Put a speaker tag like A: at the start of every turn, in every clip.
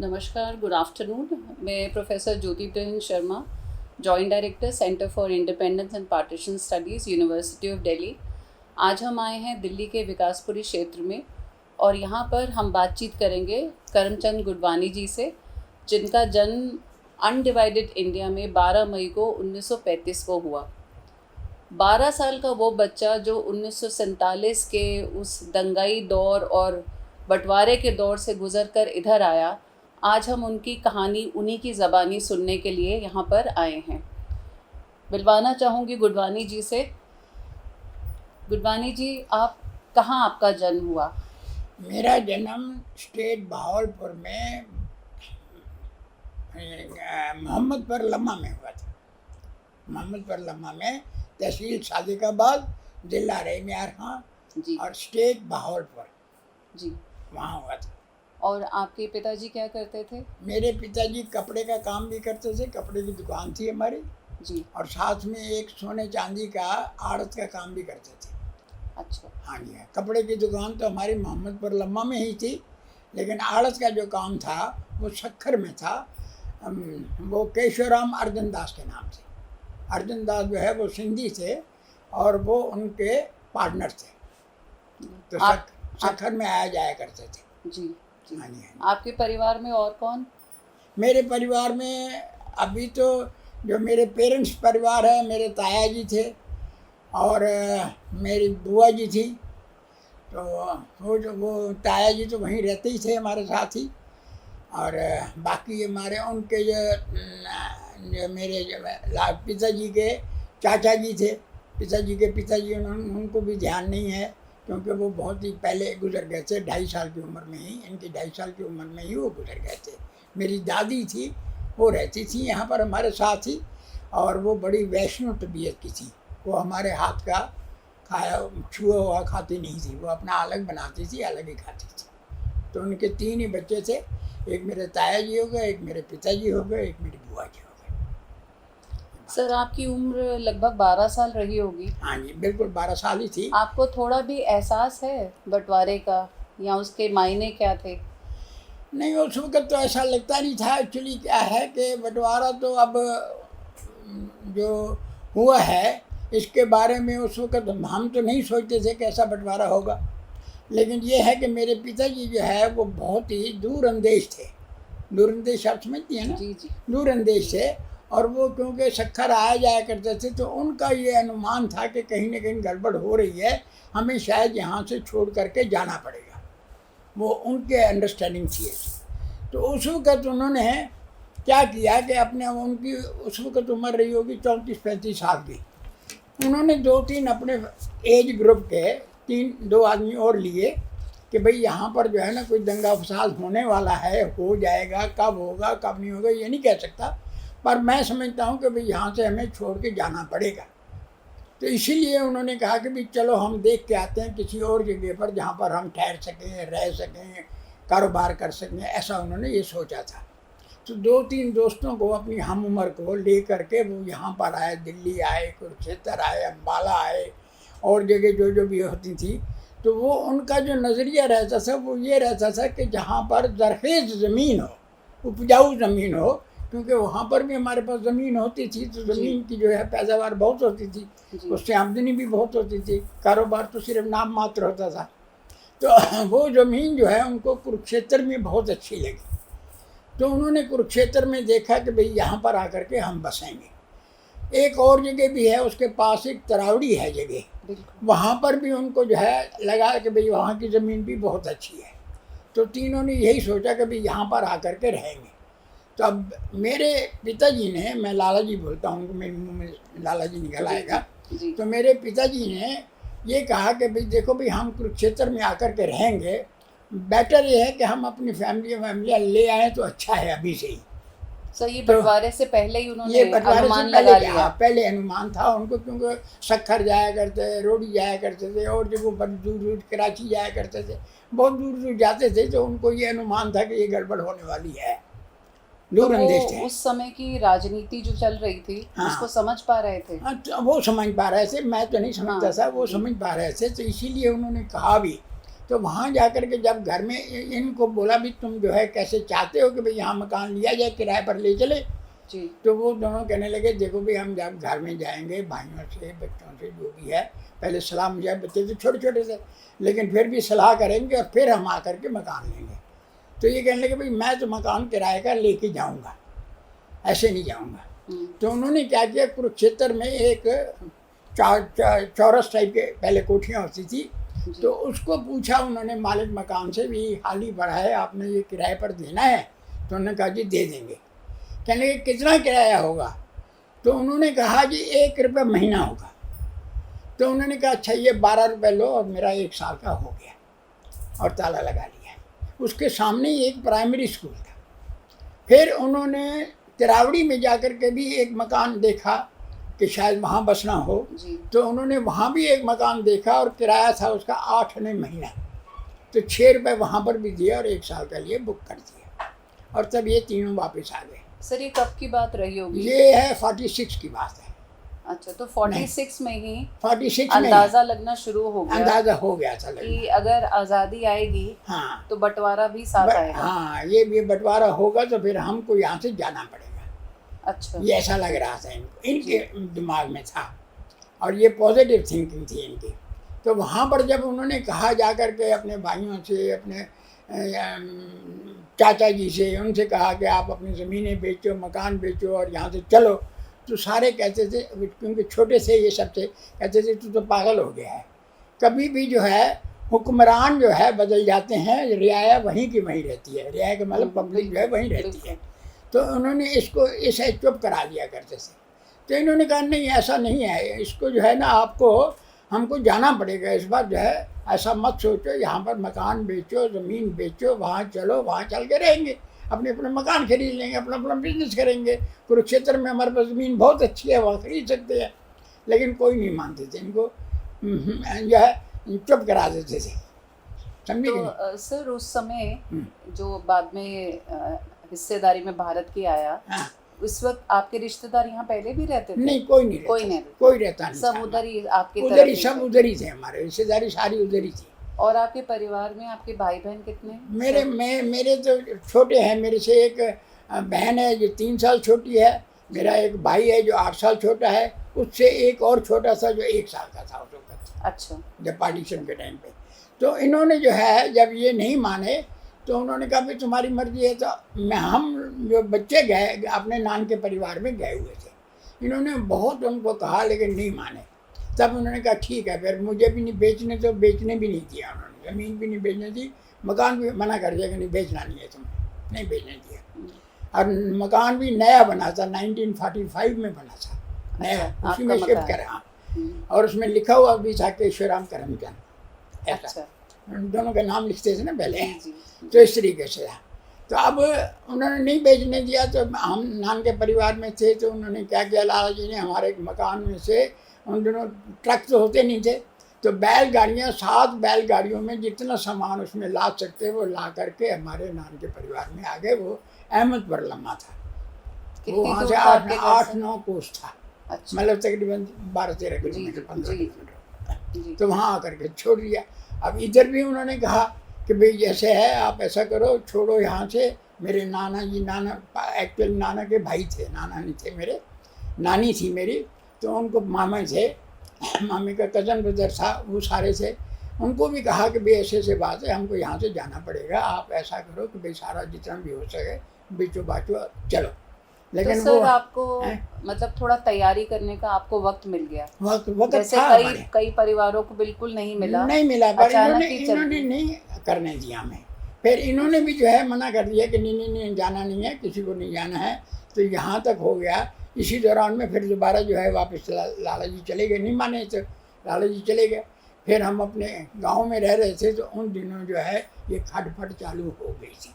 A: नमस्कार, good afternoon. मैं professor Jyoti Praveen Sharma, joint director centre for independence and partition studies, university of Delhi. आज हम आए हैं दिल्ली के विकासपुरी क्षेत्र में और यहाँ पर हम बातचीत करेंगे करमचंद गुडवानी जी से, जिनका जन्म अनडिवाइडेड इंडिया में 12 मई को 1935 को हुआ। 12 साल का वो बच्चा जो 1947 के उस दंगाई दौर और बंटवारे के दौर से गुज़र कर इधर आया, आज हम उनकी कहानी उन्हीं की ज़बानी सुनने के लिए यहाँ पर आए हैं। मिलवाना चाहूँगी गुडवानी जी से। गुडवानी जी, आप कहाँ आपका जन्म हुआ?
B: मेरा जन्म स्टेट बहावलपुर में मोहम्मदपुर लम्मा में हुआ था। मोहम्मदपुर लम्मा में तहसील सादिकाबाद, जिला रेमियार
A: जी
B: और स्टेट बहावलपुर,
A: जी।
B: वहाँ हुआ था।
A: और आपके पिताजी क्या करते थे?
B: मेरे पिताजी कपड़े का काम भी करते थे, कपड़े की दुकान थी हमारी,
A: जी।
B: और साथ में एक सोने चांदी का आड़त का काम भी करते थे।
A: अच्छा।
B: हाँ जी, कपड़े की दुकान तो हमारी मोहम्मदपुर लम्मा में ही थी, लेकिन आड़त का जो काम था वो सक्खर में था। वो केशवराम अर्जन दास के नाम से। अर्जन दास जो है वो सिंधी थे और वो उनके पार्टनर थे, तो सक्खर में आया जाया करते थे।
A: जी जी।
B: हाँ जी, हाँ जी।
A: आपके परिवार में और कौन?
B: मेरे परिवार में अभी तो जो मेरे पेरेंट्स परिवार है, मेरे ताया जी थे और मेरी बुआ जी थी। तो वो ताया जी तो वहीं रहते ही थे हमारे साथ ही, और बाकी हमारे उनके जो मेरे पिताजी के चाचा जी थे, पिताजी के पिताजी, उनको भी ध्यान नहीं है क्योंकि वो बहुत ही पहले गुजर गए थे, 2.5 साल की उम्र में ही, इनकी 2.5 साल की उम्र में ही वो गुजर गए थे। मेरी दादी थी, वो रहती थी यहाँ पर हमारे साथ ही, और वो बड़ी वैष्णव तबीयत की थी। वो हमारे हाथ का खाया छुआ हुआ खाती नहीं थी, वो अपना अलग बनाती थी, अलग ही खाती थी। तो उनके 3 ही बच्चे थे, एक मेरे ताया जी हो गए, एक मेरे पिताजी हो गए, एक मेरी बुआ जी हो गए।
A: सर, आपकी उम्र लगभग 12 साल रही होगी।
B: हाँ जी, बिल्कुल 12 साल ही थी।
A: आपको थोड़ा भी एहसास है बंटवारे का, या उसके मायने क्या थे?
B: नहीं, उस वक्त तो ऐसा लगता नहीं था। एक्चुअली क्या है कि बंटवारा तो अब जो हुआ है इसके बारे में उस वक्त हम तो नहीं सोचते थे कि ऐसा बंटवारा होगा, लेकिन ये है कि मेरे पिताजी जो है वो बहुत ही दूरअंदेश थे। दूरअंदेश आप समझती हैं ना?
A: जी जी।
B: दूरअंदेश थे, और वो क्योंकि सक्खर आया जाया करते थे तो उनका ये अनुमान था कि कहीं ना कहीं गड़बड़ हो रही है, हमें शायद यहाँ से छोड़ करके जाना पड़ेगा। वो उनके अंडरस्टैंडिंग थी। तो उस वक्त उन्होंने क्या किया कि अपने, उनकी उस वक्त उम्र रही होगी 34-35 साल की, उन्होंने 2-3 अपने एज ग्रुप के 2 आदमी और लिए कि भाई यहाँ पर जो है ना कोई दंगा फसाद होने वाला है, हो जाएगा, कब होगा कब नहीं होगा ये नहीं कह सकता, पर मैं समझता हूँ कि भाई यहाँ से हमें छोड़ के जाना पड़ेगा। तो इसीलिए उन्होंने कहा कि भाई चलो हम देख के आते हैं किसी और जगह पर जहाँ पर हम ठहर सकें, रह सकें, कारोबार कर सकें, ऐसा उन्होंने ये सोचा था। तो 2-3 दोस्तों को, अपनी हम उम्र को ले करके वो यहाँ पर आए, दिल्ली आए, कुरुक्षेत्र आए, अम्बाला आए, और जगह जो जो भी होती थी। तो वो उनका जो नज़रिया रहता था वो ये रहता था कि जहाँ पर ज़रख़ेज़ ज़मीन हो, उपजाऊ ज़मीन हो, क्योंकि वहाँ पर भी हमारे पास ज़मीन होती थी, तो ज़मीन की जो है पैदावार बहुत होती थी, उससे आमदनी भी बहुत होती थी, कारोबार तो सिर्फ नाम मात्र होता था। तो वो ज़मीन जो है उनको कुरुक्षेत्र में बहुत अच्छी लगी, तो उन्होंने कुरुक्षेत्र में देखा कि भाई यहाँ पर आकर के हम बसेंगे। एक और जगह भी है उसके पास, एक तरावड़ी है जगह, वहाँ पर भी उनको जो है लगा कि भाई वहाँ की ज़मीन भी बहुत अच्छी है। तो तीनों ने यही सोचा कि भाई यहाँ पर आकर के रहेंगे। तो अब मेरे पिताजी ने, मैं लाला जी बोलता हूँ, मेरे मुँह में लाला जी निकल आएगा, तो मेरे पिताजी ने ये कहा कि भाई देखो भाई हम कुरुक्षेत्र में आकर के रहेंगे, बेटर ये है कि हम अपनी फैमिली ले आए तो अच्छा है अभी से ही।
A: सर, ये बंटवारे से पहले ही उन्होंने
B: अनुमान लगा लिया। पहले अनुमान था उनको, क्योंकि सक्खर जाया करते, रोडी जाया करते थे, और जब वो दूर दूर कराची जाया करते थे, बहुत दूर दूर जाते थे, तो उनको ये अनुमान था कि ये गड़बड़ होने वाली है। दूरअंदेश थे।
A: उस समय की राजनीति जो चल रही थी,
B: हाँ,
A: उसको समझ पा रहे थे।
B: हाँ, तो वो समझ पा रहे थे, मैं तो नहीं समझता था, वो समझ पा रहे थे। तो इसीलिए उन्होंने कहा भी तो वहाँ जाकर के जब घर में इनको बोला भी तुम जो है कैसे चाहते हो कि भाई यहाँ मकान लिया जाए, किराए पर ले चले।
A: जी।
B: तो वो दोनों कहने लगे देखो भाई हम जब घर में जाएंगे भाइयों से बच्चों से जो भी है, पहले सलाह मुझे, बच्चे तो छोटे छोटे थे, लेकिन फिर भी सलाह करेंगे और फिर हम आकर के मकान लेंगे। तो ये कहने लगे भाई मैं तो मकान किराए का लेके जाऊँगा, ऐसे नहीं जाऊँगा। तो उन्होंने क्या किया, कुरुक्षेत्र में एक चौरस टाइप के पहले कोठियाँ होती थी, तो उसको पूछा उन्होंने मालिक मकान से भी हाल ही बढ़ा है, आपने ये किराए पर देना है? तो उन्होंने कहा जी दे देंगे। कहने लगे कितना किराया होगा? तो उन्होंने कहा जी 1 रुपये महीना होगा। तो उन्होंने कहा अच्छा ये 12 रुपये लो, और मेरा 1 साल का हो गया और ताला लगा लिया। उसके सामने ही एक प्राइमरी स्कूल था। फिर उन्होंने तिरावड़ी में जाकर के भी एक मकान देखा कि शायद वहाँ बसना हो, तो उन्होंने वहाँ भी एक मकान देखा और किराया था उसका 8 आने महीना। तो 6 रुपये वहाँ पर भी दिया और 1 साल के लिए बुक कर दिया, और तब ये तीनों वापस आ गए।
A: सर ये कब की बात रही होगी?
B: ये है 46 की बात है।
A: अच्छा, तो 46 में ही
B: 46
A: अंदाजा लगना शुरू हो गया,
B: अंदाजा हो गया था
A: कि अगर आज़ादी आएगी
B: हाँ
A: तो बंटवारा भी साथ आएगा।
B: हाँ, ये भी बंटवारा होगा तो फिर हमको यहाँ से जाना पड़ेगा।
A: अच्छा,
B: ये ऐसा लग रहा था इनके दिमाग में था, और ये पॉजिटिव थिंकिंग थी इनकी। तो वहाँ पर जब उन्होंने कहा जा कर के अपने भाइयों से, अपने चाचा जी से, उनसे कहा कि आप अपनी ज़मीनें बेचो, मकान बेचो और यहाँ से चलो, तो सारे कहते थे, क्योंकि छोटे से ये सब थे, कहते थे तू तो पागल हो गया है। कभी भी जो है हुक्मरान जो है बदल जाते हैं, रियाया वहीं की वहीं रहती है। रियाया का मतलब पब्लिक जो है वहीं रहती है। तो उन्होंने इसको इसे चुप करा दिया करते थे। तो इन्होंने कहा नहीं ऐसा नहीं है, इसको जो है ना आपको हमको जाना पड़ेगा इस बार, जो है ऐसा मत सोचो, यहाँ पर मकान बेचो, ज़मीन बेचो, वहाँ चलो, वहाँ चल के रहेंगे, अपने अपने मकान खरीद लेंगे, अपना अपना बिजनेस करेंगे। कुरुक्षेत्र में हमारे पास ज़मीन बहुत अच्छी है, वहाँ खरीद सकते हैं। लेकिन कोई नहीं मानते थे, इनको जो है चुप करा देते थे, समझे?
A: तो सर उस समय जो बाद में हिस्सेदारी में भारत की आया,
B: हाँ।
A: उस वक्त आपके रिश्तेदार यहाँ पहले भी रहते थे?
B: नहीं, कोई नहीं रहता, कोई रहता नहीं,
A: सब उधर ही आपके
B: उधर ही, सब उधर ही थे, हमारे रिश्तेदारी सारी उधर ही थी।
A: और आपके परिवार में आपके भाई बहन कितने?
B: मेरे तो छोटे हैं, मेरे से एक बहन है जो 3 साल छोटी है, मेरा एक भाई है जो 8 साल छोटा है, उससे एक और छोटा सा जो 1 साल का था उस वक्त।
A: अच्छा,
B: जब पार्टीशन के टाइम पे। तो इन्होंने जो है जब ये नहीं माने तो उन्होंने कहा भाई तुम्हारी मर्जी है। तो हम जो बच्चे गए अपने नान के परिवार में गए हुए थे, इन्होंने बहुत उनको कहा लेकिन नहीं माने। तब उन्होंने कहा ठीक है, फिर मुझे भी नहीं बेचने, तो बेचने भी नहीं दिया उन्होंने, ज़मीन भी नहीं बेचने दी, मकान भी मना कर दिया कि नहीं बेचना नहीं है तुम्हें, नहीं बेचने दिया। और मकान भी नया बना था, 1945 में बना था नया, उसी में शिफ्ट करा, और उसमें लिखा हुआ भी था केशवराम करमचंद, ऐसा दोनों का नाम लिखते थे ना पहले। तो इस तरीके से था। तो अब उन्होंने नहीं बेचने दिया, तो हम नान के परिवार में थे, तो उन्होंने क्या किया, लाला जी ने हमारे एक मकान में से, उन दोनों ट्रक तो होते नहीं थे, तो बैलगाड़ियाँ, 7 बैलगाड़ियों में जितना सामान उसमें ला सकते वो ला करके हमारे नान के परिवार में आ गए। वो अहमदपुर लम्मा था, वो वहाँ से 8-9 कोस था, मतलब तकरीबन 12-13 किलोमीटर, 15 किलोमीटर। तो वहाँ आकर के छोड़ दिया। अब इधर भी उन्होंने कहा कि भाई जैसे है आप ऐसा करो, छोड़ो यहाँ से। मेरे नाना जी, नाना एक्चुअल नाना के भाई थे, नाना नहीं थे मेरे, नानी थी मेरी, तो उनको मामा थे, मामी का कज़न ब्रदर था, वो सारे थे। उनको भी कहा कि भाई ऐसे ऐसे बात है, हमको यहाँ से जाना पड़ेगा, आप ऐसा करो कि भाई सारा जितना भी हो सके बेचो बाचो चलो।
A: लेकिन तो सर आपको मतलब थोड़ा तैयारी करने का आपको वक्त मिल गया,
B: वक्त
A: जैसे कई परिवारों को बिल्कुल नहीं मिला,
B: पर इन्होंने नहीं करने दिया हमें। फिर इन्होंने भी जो है मना कर दिया कि नहीं जाना नहीं है, किसी को नहीं जाना है। तो यहाँ तक हो गया। इसी दौरान में फिर दोबारा जो है वापस लाला जी चले गए, नहीं माने तो लाला जी चले गए। फिर हम अपने गांव में रह रहे थे, तो उन दिनों जो है ये खटपट चालू हो गई थी।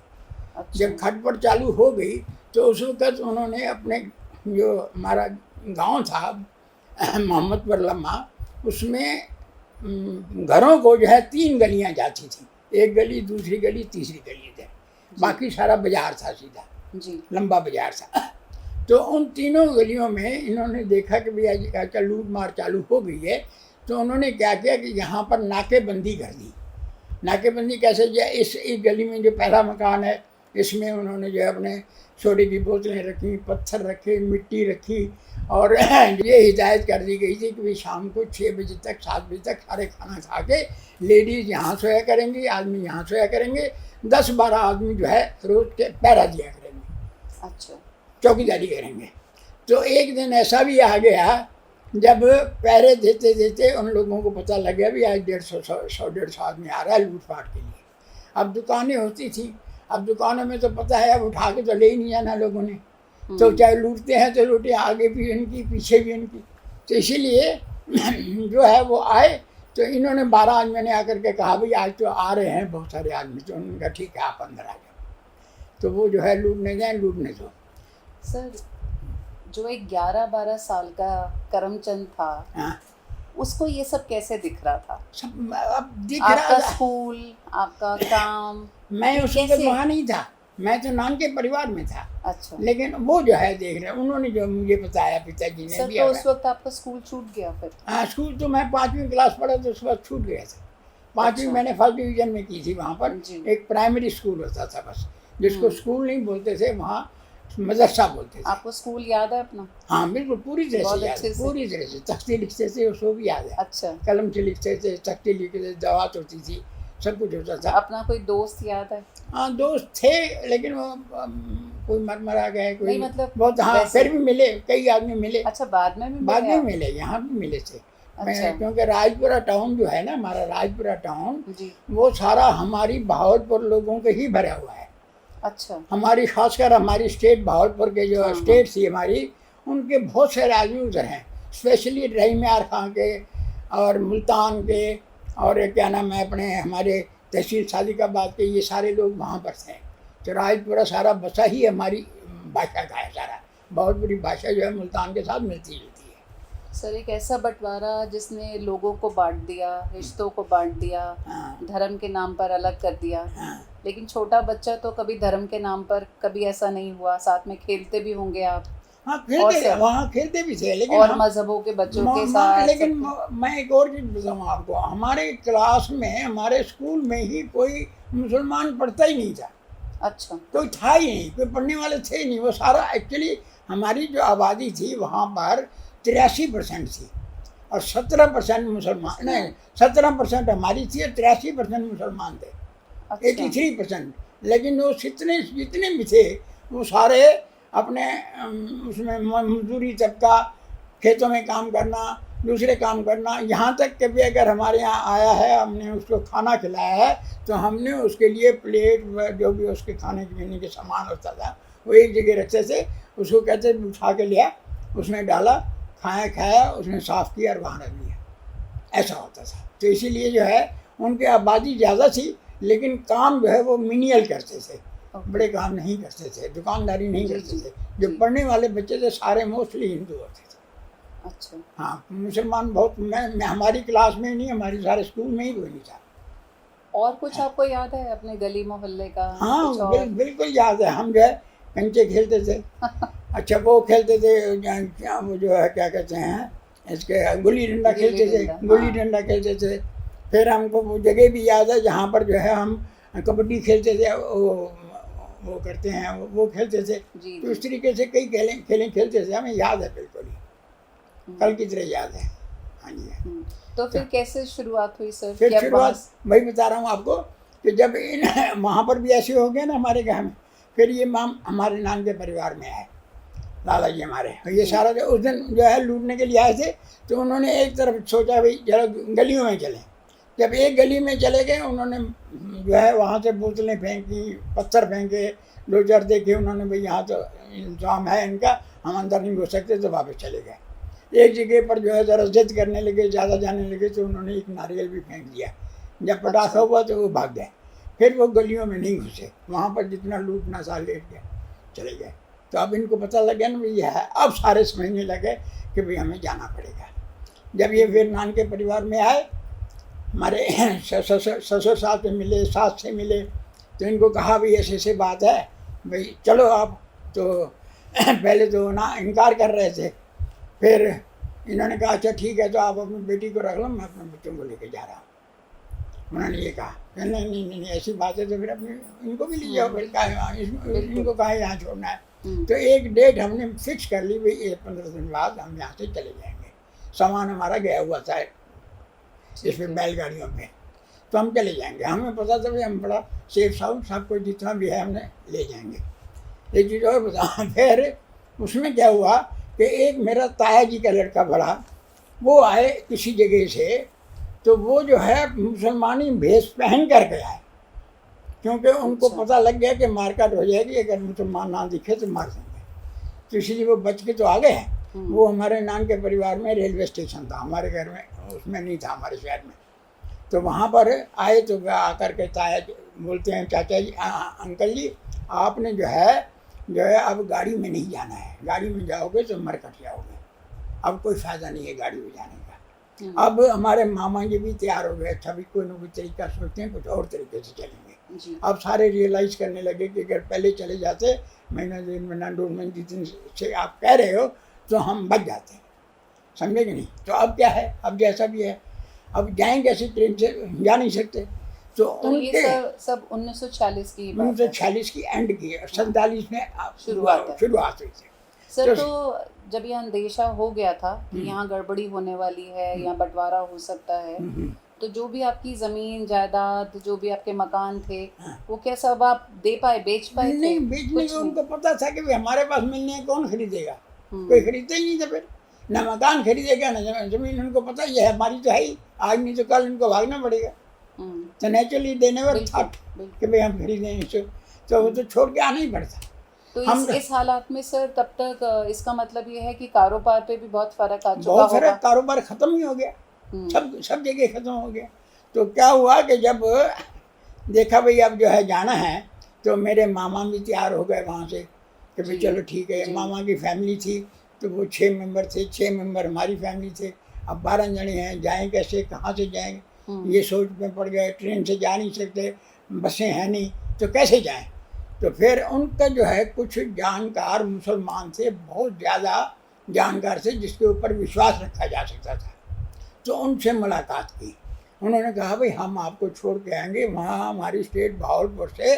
B: अच्छा। जब खटपट चालू हो गई तो उस वक्त उन्होंने अपने जो हमारा गांव था मोहम्मदपुर लम्मा, उसमें घरों को जो है 3 गलियां जाती थी, एक गली, दूसरी गली, तीसरी गली थे, बाकी सारा बाजार था सीधा जी, लंबा बाजार था। तो उन तीनों गलियों में इन्होंने देखा कि भैया लूट मार चालू हो गई है। तो उन्होंने क्या किया कि यहाँ पर नाकेबंदी कर दी, नाकेबंदी कैसे जो इस गली में जो पहला मकान है इसमें उन्होंने जो है अपने सोडे की बोतलें रखी, पत्थर रखे, मिट्टी रखी और ये हिदायत कर दी गई थी कि भाई शाम को 6 बजे तक 7 बजे तक सारे खाना खा के लेडीज़ यहाँ सोया करेंगी, आदमी यहाँ सोया करेंगे, 10-12 आदमी जो है रोज़ के पहरा दिया करेंगे।
A: अच्छा,
B: चौकीदारी करेंगे। तो एक दिन ऐसा भी आ गया जब पहरे देते देते उन लोगों को पता लग गया भी आज 150 आदमी आ रहा है लूटपाट के लिए। अब दुकानें होती थी, अब दुकानों में तो पता है अब उठा के तो ले ही नहीं जाना लोगों ने, तो चाहे लूटते हैं तो लूटे, आगे भी इनकी पीछे भी इनकी। तो इसीलिए जो है वो आए, तो इन्होंने 12 आदमी ने आकर के कहा भाई आज तो आ रहे हैं बहुत सारे आदमी, तो उन्होंने कहा ठीक है आप अंदर आ जाओ। तो वो जो है लूटने जाए, लूटने दो।
A: सर जो एक 11-12 साल का करमचंद था,
B: हाँ,
A: उसको ये सब कैसे दिख रहा था?
B: सब अब दिख रहा
A: आपका
B: था।
A: स्कूल, आपका काम,
B: मैं उस वक्त
A: कैसे?
B: वहाँ नहीं था, मैं तो नान के परिवार में था।
A: अच्छा
B: लेकिन वो जो है देख रहे, उन्होंने जो मुझे बताया पिताजी ने
A: सर,
B: भी।
A: तो उस वक्त आपका स्कूल छूट गया फिर?
B: हाँ, स्कूल तो मैं 5वीं क्लास पढ़ा तो उस वक्त छूट गया था। 5वीं
A: अच्छा।
B: मैंने फर्स्ट डिवीजन में की थी। वहाँ पर
A: जी।
B: एक प्राइमरी स्कूल होता था बस, जिसको स्कूल नहीं बोलते थे, वहाँ मदरसा बोलते थे।
A: आपको स्कूल याद है अपना?
B: हाँ बिल्कुल, पूरी तरह
A: बहुत
B: से याद
A: अच्छे
B: है,
A: से।
B: पूरी तरह से। तख्ती लिखते थे उसको भी याद है,
A: अच्छा,
B: कलम से लिखते थे, तख्ती लिखते थे, दवात होती थी, सब कुछ होता था।
A: अपना कोई दोस्त याद है?
B: हाँ दोस्त थे, लेकिन वो कोई मर आ गए, कोई
A: नहीं, मतलब
B: बहुत। हाँ
A: वैसे?
B: फिर भी मिले, कई आदमी मिले,
A: अच्छा, बाद में भी
B: बाद
A: मिले
B: में
A: आप?
B: मिले, यहाँ भी मिले थे।
A: अच्छा।
B: मैं क्योंकि राजपुरा टाउन जो है ना, हमारा राजपुरा टाउन,
A: जी।
B: वो सारा हमारी बहावलपुर लोगों के ही भरा हुआ है।
A: अच्छा।
B: हमारी खासकर हमारी स्टेट बहावलपुर के जो
A: हाँ,
B: स्टेट थी हमारी, उनके बहुत सारे आदमी उधर हैं, स्पेशली रहीम यार खां के और मुल्तान के और क्या नाम है अपने हमारे तहसील सादिकाबाद के, ये सारे लोग वहाँ पर थे। तो राजपुरा सारा बसा ही हमारी भाषा का है सारा। बहुत बड़ी भाषा जो है मुल्तान के साथ मिलती जुलती है।
A: सर, एक ऐसा बंटवारा जिसने लोगों को बांट दिया, रिश्तों को बांट दिया,
B: हाँ
A: धर्म के नाम पर अलग कर दिया।
B: हाँ
A: लेकिन छोटा बच्चा तो कभी धर्म के नाम पर कभी ऐसा नहीं हुआ, साथ में खेलते भी होंगे आप
B: हाँ,
A: और
B: खेलते
A: सब?
B: वहाँ खेलते भी थे, लेकिन
A: और
B: हम
A: मजहबों के बच्चों के
B: म-
A: साथ
B: लेकिन
A: सबके-
B: मैं एक और चीज़ बताऊँ आपको, हमारे क्लास में, हमारे स्कूल में ही कोई मुसलमान पढ़ता ही नहीं था।
A: अच्छा।
B: कोई था ही नहीं, कोई पढ़ने वाले थे ही नहीं। वो सारा एक्चुअली हमारी जो आबादी थी वहाँ पर 83% थी और 17% मुसलमान, नहीं 17% हमारी थी और 83% मुसलमान थे,
A: अच्छा।
B: 83%। लेकिन वो जितने भी थे वो सारे अपने उसमें मजदूरी तबका, खेतों में काम करना, दूसरे काम करना। यहाँ तक कि भी अगर हमारे यहाँ आया है, हमने उसको खाना खिलाया है, तो हमने उसके लिए प्लेट जो भी उसके खाने पीने के सामान होता था वो एक जगह रखते थे, उसको कहते थे उठा के लिया, उसमें डाला, खाया, उसने साफ़ किया और वहाँ रख दिया, ऐसा होता था। तो इसीलिए जो है उनकी आबादी ज़्यादा थी, लेकिन काम जो है वो मिनियल करते थे, बड़े काम नहीं करते थे, दुकानदारी नहीं
A: जी,
B: करते
A: जी,
B: थे। जो
A: जी।
B: पढ़ने वाले बच्चे थे सारे मोस्टली हिंदू होते थे।
A: अच्छा।
B: हाँ, मुसलमान बहुत, मैं हमारी क्लास में नहीं, हमारे सारे स्कूल में ही कोई नहीं था।
A: और कुछ आपको याद है अपने गली मोहल्ले का?
B: हाँ
A: कुछ और?
B: बिल्कुल याद है। हम जो है कंचे खेलते थे। अच्छा, वो खेलते थे क्या, वो जो है क्या कहते हैं इसके, गुल्ली डंडा खेलते थे,
A: डंडा,
B: गुल्ली
A: हाँ।
B: डंडा खेलते थे। फिर हमको वो जगह भी याद है जहाँ पर जो है हम कबड्डी खेलते थे, वो करते हैं, वो खेलते थे।
A: जी,
B: तो
A: जी।
B: इस तरीके से कई खेलें खेलते थे, हमें याद है बिल्कुल ही, कल की तरह याद है। हाँ जी।
A: तो फिर कैसे शुरुआत हुई सर?
B: फिर
A: क्या
B: शुरुआत
A: बात-
B: वही बता रहा हूँ आपको कि जब इन वहाँ पर भी ऐसे हो गया ना हमारे घर में, फिर ये माम हमारे नान के परिवार में आए, लाला जी हमारे, और ये सारा जो उस दिन जो है लूटने के लिए आए थे। तो उन्होंने एक तरफ सोचा भाई जरा गलियों में चलें। जब एक गली में चले गए, उन्होंने जो है वहाँ से बोतलें फेंकी, पत्थर फेंके, 2-4 देखे उन्होंने, भाई यहाँ तो इंतजाम है इनका, हम अंदर नहीं घुस सकते, तो वापस चले गए। एक जगह पर जो है ज़रा जिद करने लगे, ज़्यादा जाने लगे, तो उन्होंने एक नारियल भी फेंक दिया। जब पटाखा हुआ तो वो भाग गए। फिर वो गलियों में नहीं घुसे, वहाँ पर जितना लूटना सा लेट गए, चले गए। तो अब इनको पता लग गया ना भाई ये है, अब सारे समझने लगे कि भाई हमें जाना पड़ेगा। जब ये फिर नान के परिवार में आए, हमारे ससुर साहब से मिले, सास से मिले, तो इनको कहा भाई ऐसे ऐसे बात है, भाई चलो आप। तो पहले तो ना इनकार कर रहे थे, फिर इन्होंने कहा अच्छा ठीक है, तो आप अपनी बेटी को रख लो, मैं अपने बच्चों को लेके जा रहा हूँ। उन्होंने ये कहा नहीं नहीं नहीं ऐसी बात है तो फिर अपने इनको भी ले जाओ, फिर इनको कहा यहाँ छोड़ना है। तो एक डेट हमने फिक्स कर ली भाई, ये 15 दिन बाद हम यहाँ से चले जाएंगे। सामान हमारा गया हुआ था इसमें बैलगाड़ियों में, तो हम चले जाएंगे। हमें पता था भाई हम बड़ा सेफ साउंड सब कुछ जितना भी है हमने ले जाएंगे। एक चीज़ और बता, फिर उसमें क्या हुआ कि एक मेरा ताया जी का लड़का बड़ा, वो आए किसी जगह से, तो वो जो है मुसलमानी भेष पहन कर के आए, क्योंकि उनको पता लग गया कि मारकाट हो जाएगी अगर मुसलमान ना दिखे तो मार देंगे, तो इसलिए वो बच के तो आ गए हैं। वो हमारे नान के परिवार में रेलवे स्टेशन था, हमारे घर में उसमें नहीं था, हमारे शहर में। तो वहाँ पर आए तो आकर के ताया बोलते हैं चाचा जी अंकल जी आपने जो है अब गाड़ी में नहीं जाना है, गाड़ी में जाओगे तो मर कट जाओगे, अब कोई फ़ायदा नहीं है गाड़ी में जाने का। अब हमारे मामा जी भी तैयार हो गए, अच्छा भी कोई ना कोई तरीका सोचते हैं, कुछ और तरीके से चलेंगे। अब सारे रियलाइज़ करने लगे कि अगर पहले चले जाते महीना 2 महीने जितने से आप कह रहे हो तो हम बच जाते हैं, समझे कि नहीं। तो अब क्या है, अब जैसा भी है, अब जाएंगे ऐसे ट्रेन से जा नहीं सकते। तो
A: ये सब 1946 की बात है,
B: 1946 की एंड की, 47 में शुरुआत हुई थी
A: सर। तो जब ये अंदेशा हो गया था कि यहाँ गड़बड़ी होने वाली है, यहाँ बंटवारा हो सकता है, तो जो भी आपकी ज़मीन जायदाद, जो भी आपके मकान थे, वो क्या सब आप दे पाए, बेच पाए?
B: नहीं, बेचने का उनको पता था कि हमारे पास मिलने है, कौन खरीदेगा, कोई खरीदता ही नहीं था। फिर न मकान खरीदेगा न जमीन, उनको पता ही है हमारी तो है ही, आज नहीं तो कल इनको भागना पड़ेगा। तो नेचुरली देने पर था कि भाई हम खरीदें इसे, तो वो तो छोड़ के आना ही पड़ता।
A: तो इस हालात में सर तब तक इसका मतलब ये है कि कारोबार पे भी बहुत फर्क आ चुका होगा।
B: बहुत फर्क, कारोबार ख़त्म ही हो गया, सब जगह ख़त्म हो गया। तो क्या हुआ कि जब देखा भाई अब जो है जाना है, तो मेरे मामा भी तैयार हो गए वहाँ से कि भाई चलो ठीक है। मामा की फैमिली थी तो वो 6 मेंबर थे, 6 मेंबर हमारी फैमिली थे। अब 12 जने हैं, जाएँ कैसे, कहाँ से जाएंगे, ये सोच में पड़ गए। ट्रेन से जा नहीं सकते, बसें हैं नहीं, तो कैसे जाएं। तो फिर उनका जो है कुछ जानकार मुसलमान थे, बहुत ज़्यादा जानकार थे, जिसके ऊपर विश्वास रखा जा सकता था। तो उनसे मुलाकात की, उन्होंने कहा भाई हम आपको छोड़ के आएंगे वहाँ हमारी स्टेट भावलपुर से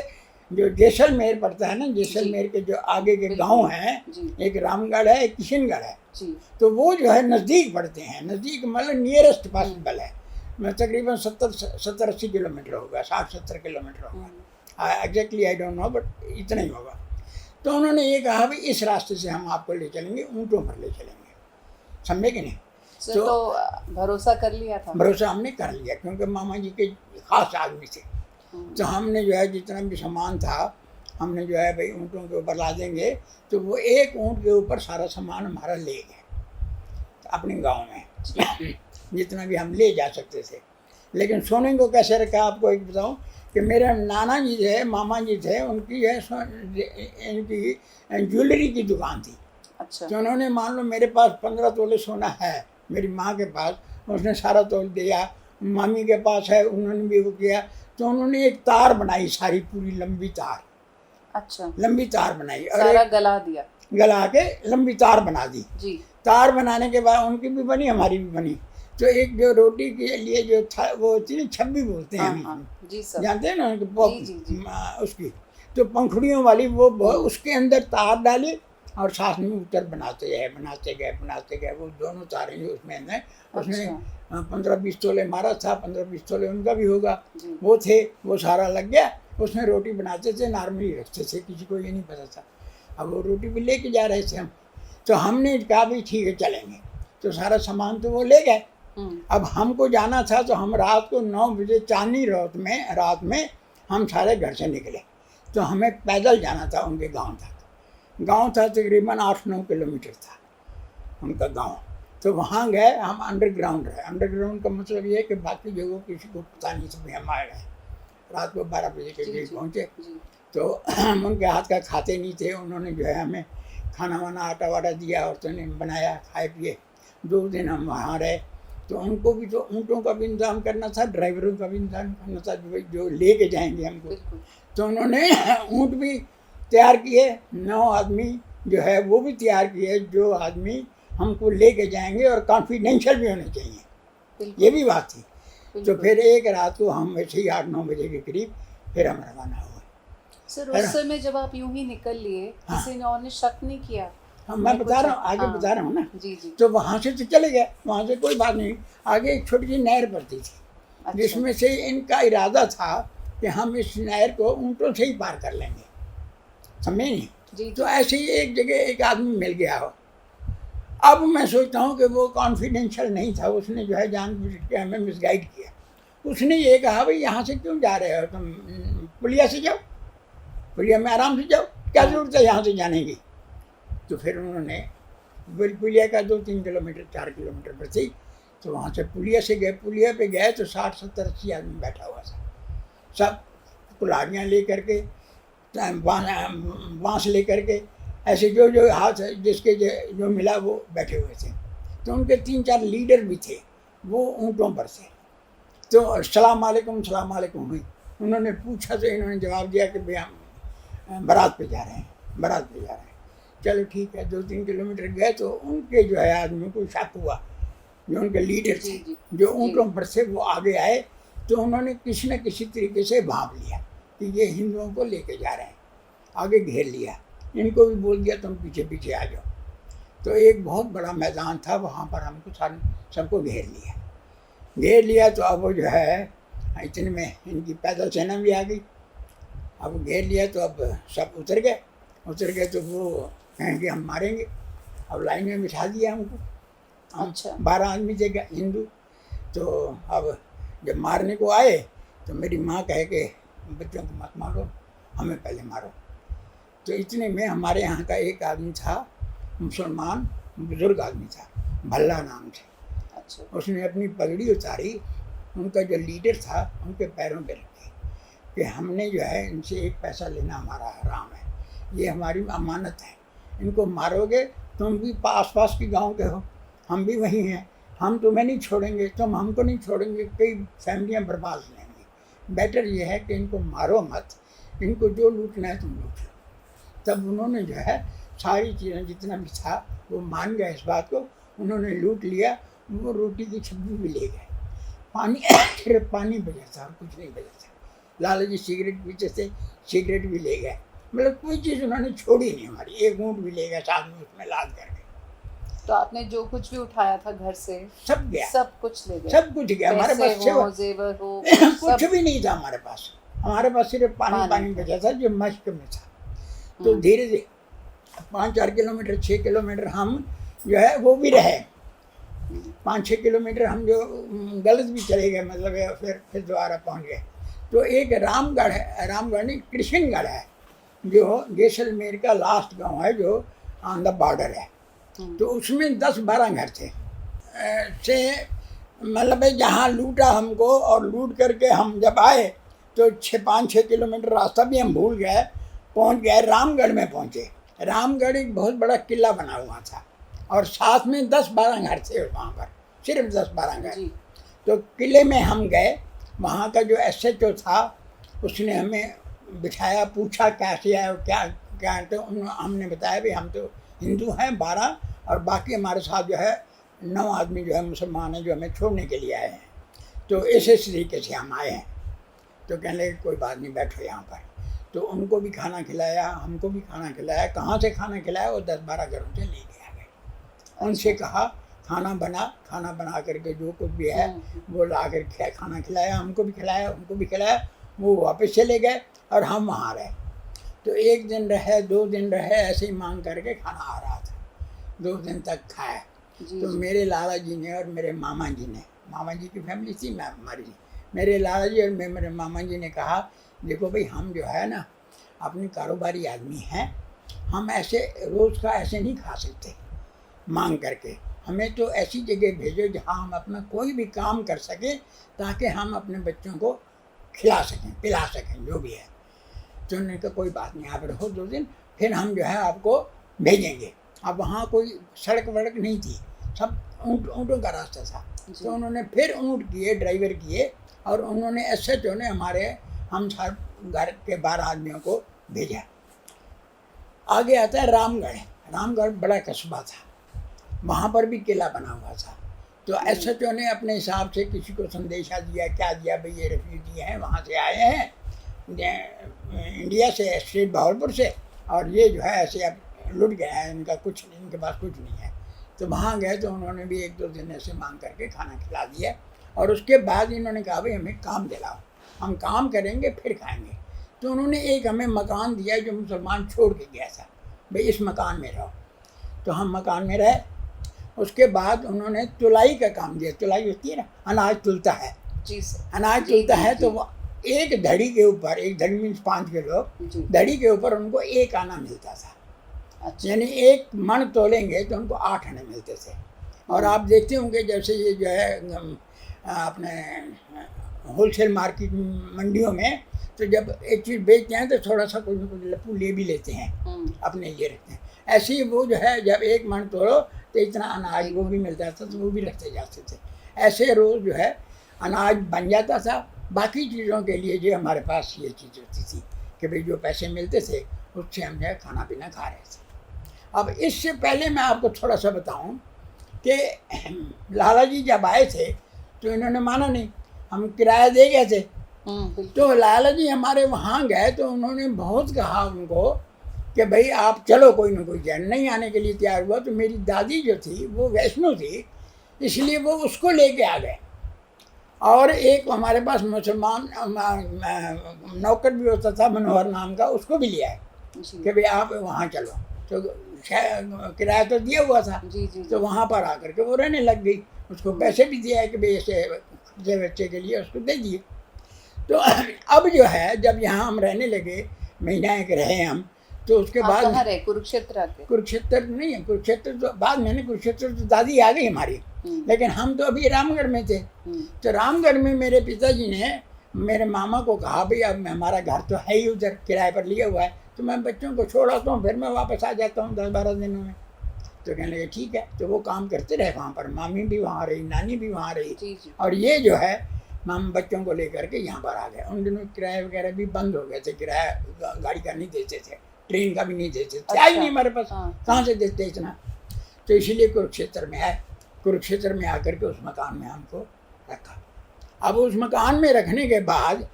B: जो जैसलमेर पड़ता है ना, जैसलमेर के जो आगे के गांव हैं, एक रामगढ़ है, एक किशनगढ़ है, तो वो जो है नज़दीक पड़ते हैं। नज़दीक मतलब नियरेस्ट पॉसिबल है, मैं तकरीबन 70-80 किलोमीटर होगा, 60-70 किलोमीटर होगा, exactly I don't know, but इतना ही होगा। तो उन्होंने ये कहा भाई इस रास्ते से हम आपको ले चलेंगे, ऊँटों पर ले चलेंगे, समझे कि नहीं।
A: तो भरोसा कर लिया था?
B: भरोसा हमने कर लिया, क्योंकि मामा जी के ख़ास आदमी थे। तो हमने जो है जितना भी सामान था हमने जो है भाई ऊँटों के ऊपर ला देंगे। तो वो एक ऊँट के ऊपर सारा सामान हमारा ले गए अपने गांव में, जितना भी हम ले जा सकते थे। लेकिन सोने को कैसे रखा, आपको एक बताऊं कि मेरे नाना जी थे, मामा जी थे, उनकी है इनकी ज्वेलरी की दुकान थी।
A: अच्छा।
B: तो उन्होंने मान लो मेरे पास 15 तोले सोना है, मेरी माँ के पास, उसने सारा तोल दिया। मामी के पास है, उन्होंने भी वो किया। तो उन्होंने एक तार बनाई, सारी पूरी लंबी तार।
A: अच्छा।
B: लंबी तार बनाई,
A: सारा गला दिया,
B: गला के लंबी तार बना दी
A: जी।
B: तार बनाने के बाद उनकी भी बनी, हमारी भी बनी। तो एक जो रोटी के लिए जो था वो होती है छब्बी बोलते हैं हम, जानते हैं ना उनकी, उसकी तो पंखुड़ियों वाली वो उसके अंदर तार डाली और साथ में उतर बनाते गए। वो दोनों तारें जो उसमें अंदर, उसमें 15-20 तोले हमारा था, 15-20 तोले उनका भी होगा, वो थे। वो सारा लग गया, उसमें रोटी बनाते थे, नॉर्मली रखते थे, किसी को ये नहीं पता था। अब वो रोटी भी लेके जा रहे थे हम, तो हमने कहा भाई ठीक है चलेंगे। तो सारा सामान तो वो ले गए। अब हमको जाना था, तो हम रात को 9 बजे चांदनी रात में हम सारे घर से निकले। तो हमें पैदल जाना था उनके गांव तक। गांव था तकरीबन 8-9 किलोमीटर था उनका गांव। तो वहाँ गए हम, अंडरग्राउंड है। अंडरग्राउंड का मतलब ये है कि बाकी जगह किसी को पता नहीं था। हम आए गए रात को 12 बजे के करीब पहुँचे। तो हम उनके हाथ का खाते नहीं थे। उन्होंने जो है हमें खाना वाना, आटा वाटा दिया, और तो ने बनाया, खाए पिए। 2 दिन हम वहाँ रहे। तो उनको भी, तो ऊँटों का भी इंतज़ाम करना था, ड्राइवरों का भी इंतज़ाम करना था जो ले के जाएंगे हमको। तो उन्होंने ऊँट भी तैयार किए, 9 आदमी जो है वो भी तैयार किए, जो आदमी हमको ले के जाएंगे, और कॉन्फिडेंशियल भी होने चाहिए, ये भी बात थी। तो
A: बिल्कुल।
B: फिर एक रात को हम ऐसे ही 8-9 बजे के करीब फिर हम रवाना हुए।
A: सर
B: है
A: उस
B: ना?
A: समय जब आप यूं ही निकल लिए,
B: हाँ।
A: किसी ने और ने शक नहीं किया?
B: हाँ, मैं
A: या
B: बता
A: कुछ?
B: रहा हूँ, आगे
A: हाँ।
B: बता रहा हूँ ना।
A: जी जी।
B: तो वहाँ से तो चले गए, वहाँ से कोई बात नहीं। आगे एक छोटी सी नहर पड़ती थी,
A: अच्छा।
B: जिसमें से इनका इरादा था कि हम इस नहर को ऊँटों से ही पार कर लेंगे, समझे नहीं?
A: जी
B: तो
A: जी।
B: ऐसे ही एक जगह एक आदमी मिल गया हो। अब मैं सोचता हूँ कि वो कॉन्फिडेंशियल नहीं था, उसने जो है जानबूझ के हमें मिसगाइड किया। उसने ये कहा, भाई यहाँ से क्यों जा रहे हो तुम, पुलिया से जाओ, पुलिया में आराम से जाओ, क्या जरूरत है यहाँ से जाने की। तो फिर उन्होंने पुलिया का 2-3 किलोमीटर 4 किलोमीटर पर थी, तो वहाँ से पुलिया से गए। पुलिया पे गए तो 60-70-80 आदमी बैठा हुआ था, सब कुल्हाड़ियाँ ले करके, बाँस ले करके, ऐसे जो जो हाथ जिसके जो मिला वो बैठे हुए थे। तो उनके 3-4 लीडर भी थे, वो ऊँटों पर थे। तो सलाम वालेकुम हुई। उन्होंने पूछा तो इन्होंने जवाब दिया कि भाई हम बारात पे जा रहे हैं, बारात पे जा रहे हैं। चलो ठीक है, 2-3 किलोमीटर गए तो उनके जो है आदमियों को शक हुआ, जो उनके लीडर थे,
A: जी,
B: जो ऊँटों पर से वो आगे आए। तो उन्होंने किसी न किसी तरीके से भांप लिया कि ये हिंदुओं को लेके जा रहे हैं, आगे घेर लिया। इनको भी बोल दिया तुम पीछे पीछे आ जाओ। तो एक बहुत बड़ा मैदान था, वहाँ पर हमको सबको घेर लिया। तो अब वो जो है इतने में इनकी पैदल सेना भी आ गई। अब घेर लिया तो अब सब उतर गए तो वो कहें कि हम मारेंगे। अब लाइन में बिठा दिया हमको। हम
A: अच्छा।
B: 12 आदमी थे हिंदू। तो अब जब मारने को आए तो मेरी माँ कहे कि बच्चों को मत मारो, हमें पहले मारो। तो इतने में हमारे यहाँ का एक आदमी था, मुसलमान बुजुर्ग आदमी था, भल्ला नाम थे।
A: अच्छा।
B: उसने अपनी पगड़ी उतारी, उनका जो लीडर था उनके पैरों पे रखी कि हमने जो है इनसे 1 पैसा लेना हमारा हराम है, ये हमारी अमानत है। इनको मारोगे, तुम भी आस पास के गांव के हो, हम भी वहीं हैं, हम तुम्हें नहीं छोड़ेंगे, तुम हमको नहीं छोड़ेंगे, कई फैमिलियाँ बर्बाद हो जाएंगी। बेटर ये है कि इनको मारो मत, इनको जो लूटना है तुम लूट लो। तब उन्होंने जो है सारी चीज़ें जितना भी था वो मान गए इस बात को, उन्होंने लूट लिया। वो रोटी की छब्बी भी ले गए, पानी सिर्फ पानी बचा था और कुछ नहीं बचा था। लाला जी सिगरेट पीते थे, सिगरेट भी ले गए, मतलब कोई चीज़ उन्होंने छोड़ी नहीं हमारी। एक ऊँट भी ले गए साथ में, उसमें लाद करके।
A: तो आपने जो कुछ भी उठाया था घर से
B: सब गया,
A: सब कुछ ले गए?
B: सब कुछ गया। हमारे पास
A: पैसे हो, जेवर हो,
B: कुछ
A: सब?
B: भी नहीं था हमारे पास। हमारे पास सिर्फ पानी बचा था जो मश्क में था। तो धीरे धीरे 5-4 किलोमीटर 6 किलोमीटर हम जो है वो भी रहे। 5-6 किलोमीटर हम जो गलत भी चले गए, मतलब फिर दोबारा पहुंच गए। तो एक रामगढ़ है, रामगढ़ नहीं कृष्णगढ़ है, जो जैसलमेर का लास्ट गांव है, जो ऑन द बॉर्डर है। तो उसमें 10-12 घर थे से, मतलब जहाँ लूटा हमको, और लूट करके हम जब आए तो 5-6 किलोमीटर रास्ता भी हम भूल गए, पहुँच गए रामगढ़ में पहुँचे। रामगढ़ एक बहुत बड़ा किला बना हुआ था और साथ में 10-12 घर थे वहाँ पर, सिर्फ 10-12 घर। तो किले में हम गए, वहाँ का जो SHO था उसने हमें बिठाया, पूछा कैसे है क्या क्या। तो हमने बताया भी हम तो हिंदू हैं 12, और बाकी हमारे साथ जो है 9 आदमी जो है मुसलमान हैं, जो हमें छोड़ने के लिए आए हैं। तो इस तरीके से हम आए हैं। तो कहने लगे कोई बात नहीं, बैठो यहाँ पर। तो उनको भी खाना खिलाया, हमको भी खाना खिलाया। कहाँ से खाना खिलाया? वो 10-12 घरों से ले के आ गए। उनसे कहा खाना बना करके जो कुछ भी है वो ला कर खाना खिलाया, हमको भी खिलाया, उनको भी खिलाया। वो वापस चले गए और हम वहाँ रहे। तो 1 दिन रहे, 2 दिन रहे, ऐसे ही मांग करके खाना आ रहा था। 2 दिन तक खाया। तो मेरे लाला जी ने और मेरे मामा जी ने, मामा जी की फैमिली थी, मैं हमारी, मेरे लाला जी और मेरे मामा जी ने कहा देखो भाई, हम जो है ना अपनी कारोबारी आदमी हैं, हम ऐसे रोज़ का ऐसे नहीं खा सकते मांग करके। हमें तो ऐसी जगह भेजो जहाँ हम अपना कोई भी काम कर सकें, ताकि हम अपने बच्चों को खिला सकें, पिला सकें, जो भी है। तो उन्होंने कहा कोई बात नहीं, आप रहो 2 दिन, फिर हम जो है आपको भेजेंगे। अब वहाँ कोई सड़क वड़क नहीं थी, सब ऊँटों का रास्ता था। तो उन्होंने फिर ऊँट किए, ड्राइवर किए, और उन्होंने SHO ने हम सब घर के 12 आदमियों को भेजा। आगे आता है रामगढ़। रामगढ़ बड़ा कस्बा था, वहाँ पर भी किला बना हुआ था। तो एसएचओ ने अपने हिसाब से किसी को संदेशा दिया, क्या दिया, भाई ये रेफ्यूजी हैं, वहाँ से आए हैं इंडिया से, स्टेट बहावलपुर से, और ये जो है ऐसे अब लुट गया है, इनका कुछ नहीं, इनके पास कुछ नहीं है। तो वहाँ गए तो उन्होंने भी 1-2 दिन ऐसे मांग करके खाना खिला दिया, और उसके बाद इन्होंने कहा भाई हमें काम दिलाओ, हम काम करेंगे फिर खाएंगे। तो उन्होंने एक हमें मकान दिया जो मुसलमान छोड़ के गया था, भाई इस मकान में रहो। तो हम मकान में रहे। उसके बाद उन्होंने तुलाई का काम दिया। तुलाई होती है ना, अनाज तुलता है,
A: जी सर,
B: अनाज तुलता है। तो वो एक धड़ी के ऊपर, एक धड़ी मीन्स 5 किलो, धड़ी के ऊपर उनको 1 आना मिलता था।
A: अच्छा।
B: यानी 1 मण तोलेंगे तो उनको 8 आने मिलते थे। और आप देखते होंगे जैसे ये जो है अपने होलसेल मार्केट मंडियों में, तो जब एक चीज़ बेचते हैं तो थोड़ा सा कुछ न कुछ लप्पू ले भी लेते हैं, अपने लिए रखते हैं। ऐसे ही वो जो है जब 1 मण तोड़ो तो इतना अनाज वो भी मिलता था, तो वो भी रखते जाते थे। ऐसे रोज़ जो है अनाज बन जाता था। बाकी चीज़ों के लिए जो हमारे पास ये चीज़ होती थी कि भाई जो पैसे मिलते थे उससे हम जो है खाना पीना खा रहे थे। अब इससे पहले मैं आपको थोड़ा सा बताऊं कि लाला जी जब आए थे तो इन्होंने माना नहीं, हम किराया दे गए थे। तो लाला जी हमारे वहाँ गए तो उन्होंने बहुत कहा उनको कि भाई आप चलो, कोई ना कोई जन नहीं आने के लिए तैयार हुआ। तो मेरी दादी जो थी वो वैष्णो थी, इसलिए वो उसको लेके आ गए। और एक हमारे पास मुसलमान नौकर भी होता था मनोहर नाम का, उसको भी लिया है कि भाई आप वहाँ चलो। तो किराया तो दिया हुआ था, तो वहाँ पर आकर के वो रहने लग गई। उसको पैसे भी दिया है कि भाई ऐसे खर्चे बच्चे के लिए उसको दे दिए। तो अब जो है जब यहाँ हम रहने लगे, महीना 1 रहे हम, तो उसके बाद
A: कहाँ रहे? कुरुक्षेत्र आके?
B: कुरुक्षेत्र नहीं है, कुरुक्षेत्र तो बाद में, कुरुक्षेत्र तो दादी आ गई हमारी, लेकिन हम तो अभी रामगढ़ में थे। तो रामगढ़ में मेरे पिताजी ने मेरे मामा को कहा भाई अब हमारा घर तो है ही उधर, किराए पर लिया हुआ है, तो मैं बच्चों को छोड़ आता हूँ, फिर मैं वापस आ जाता हूँ 10-12 दिनों में। तो कहने लगे ठीक है। तो वो काम करते रहे वहाँ पर, मामी भी वहाँ रही, नानी भी वहाँ रही। और ये जो है हम बच्चों को लेकर के यहाँ पर आ गए। उन दिनों किराए वगैरह भी बंद हो गए थे, किराया गाड़ी का नहीं देते थे, ट्रेन का भी नहीं देते थे, क्या ही नहीं हमारे पास, कहाँ से देते इतना। तो इसीलिए कुरुक्षेत्र में आए। कुरुक्षेत्र में आकर के उस मकान में हमको रखा। अब उस मकान में रखने के बाद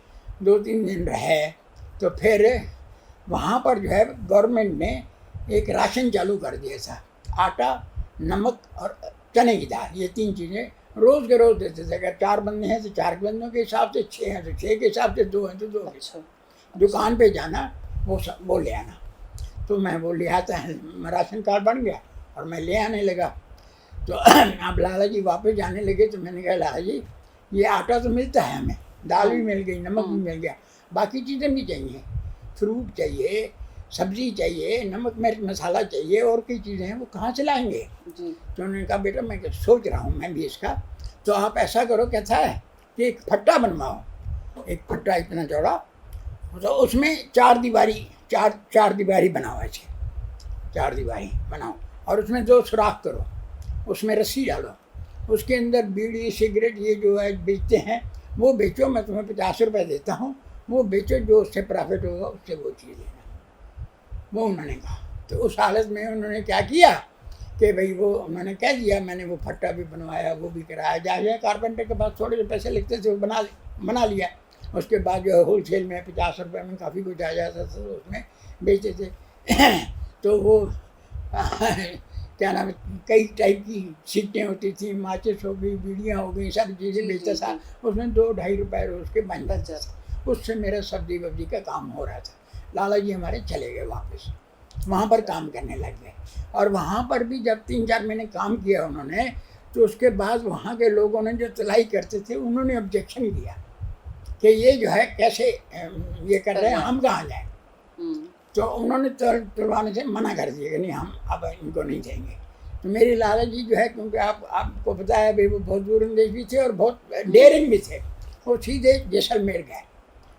B: 2-3 दिन रहे तो फिर वहाँ पर जो है गवर्नमेंट ने एक राशन चालू कर दिया था। आटा, नमक और चने की दाल, ये 3 चीज़ें रोज़ के रोज़ देते थे। अगर 4 बंदे हैं तो 4 बंदों के हिसाब से, 6 हैं तो 6 के हिसाब से, 2 हैं तो 2 के हिसाब से। दुकान पे जाना, वो ले आना। तो मैं वो ले आता है, राशन कार्ड बन गया और मैं ले आने लगा। तो अब लाला जी वापस जाने लगे तो मैंने कहा लाला जी ये आटा तो मिलता है हमें, दाल भी मिल गई, नमक भी मिल गया, बाकी चीज़ें भी चाहिए, फ्रूट चाहिए, सब्ज़ी चाहिए, नमक मिर्च मसाला चाहिए, और कई चीज़ें हैं वो कहाँ से लाएंगे। तो उन्होंने कहा बेटा मैं सोच रहा हूँ मैं भी इसका, तो आप ऐसा करो, कहता है कि एक फट्टा बनवाओ, एक फट्टा इतना चौड़ा, तो उसमें 4 दीवारी बनाओ, ऐसे 4 दीवारी बनाओ, और उसमें 2 सुराख करो, उसमें रस्सी डालो, उसके अंदर बीड़ी सिगरेट ये जो है बेचते हैं वो बेचो, मैं तुम्हें 50 रुपये देता हूँ, वो बेचो, जो उससे प्रॉफिट होगा उससे वो चीज़ लेना। वो उन्होंने कहा। तो उस हालत में उन्होंने क्या किया कि भाई वो उन्होंने कह दिया, मैंने वो फट्टा भी बनवाया, वो भी कराया, जहाँ कारपेंटर के पास थोड़े से पैसे लगते थे वो बना लिया। उसके बाद जो है होलसेल में 50 रुपये में काफ़ी कुछ आ जाता था, तो उसमें बेचते थे। तो वो क्या नाम है, कई टाइप की सीटें होती थी, माचिस हो गई, बीड़ियाँ हो गई, सारी चीज़ें बेचता था। उसमें 2-2.5 रुपये रोज़ के बन जाता था। उससे मेरा सब्जी वब्जी का काम हो रहा था। लाला जी हमारे चले गए वापस, वहाँ पर काम करने लग गए। और वहाँ पर भी जब 3-4 महीने काम किया उन्होंने, तो उसके बाद वहाँ के लोगों ने जो तुलाई करते थे उन्होंने ऑब्जेक्शन किया कि ये जो है कैसे ये कर रहे हैं, हम कहाँ जाएँ। तो उन्होंने तुलवाने से मना कर दिया कि नहीं हम अब इनको नहीं देंगे। तो मेरे लाला जी जो है, क्योंकि आपको पता है भाई वो बहुत दूरंदेश भी थे और बहुत डेयरिंग भी थे, वो सीधे जैसलमेर गए।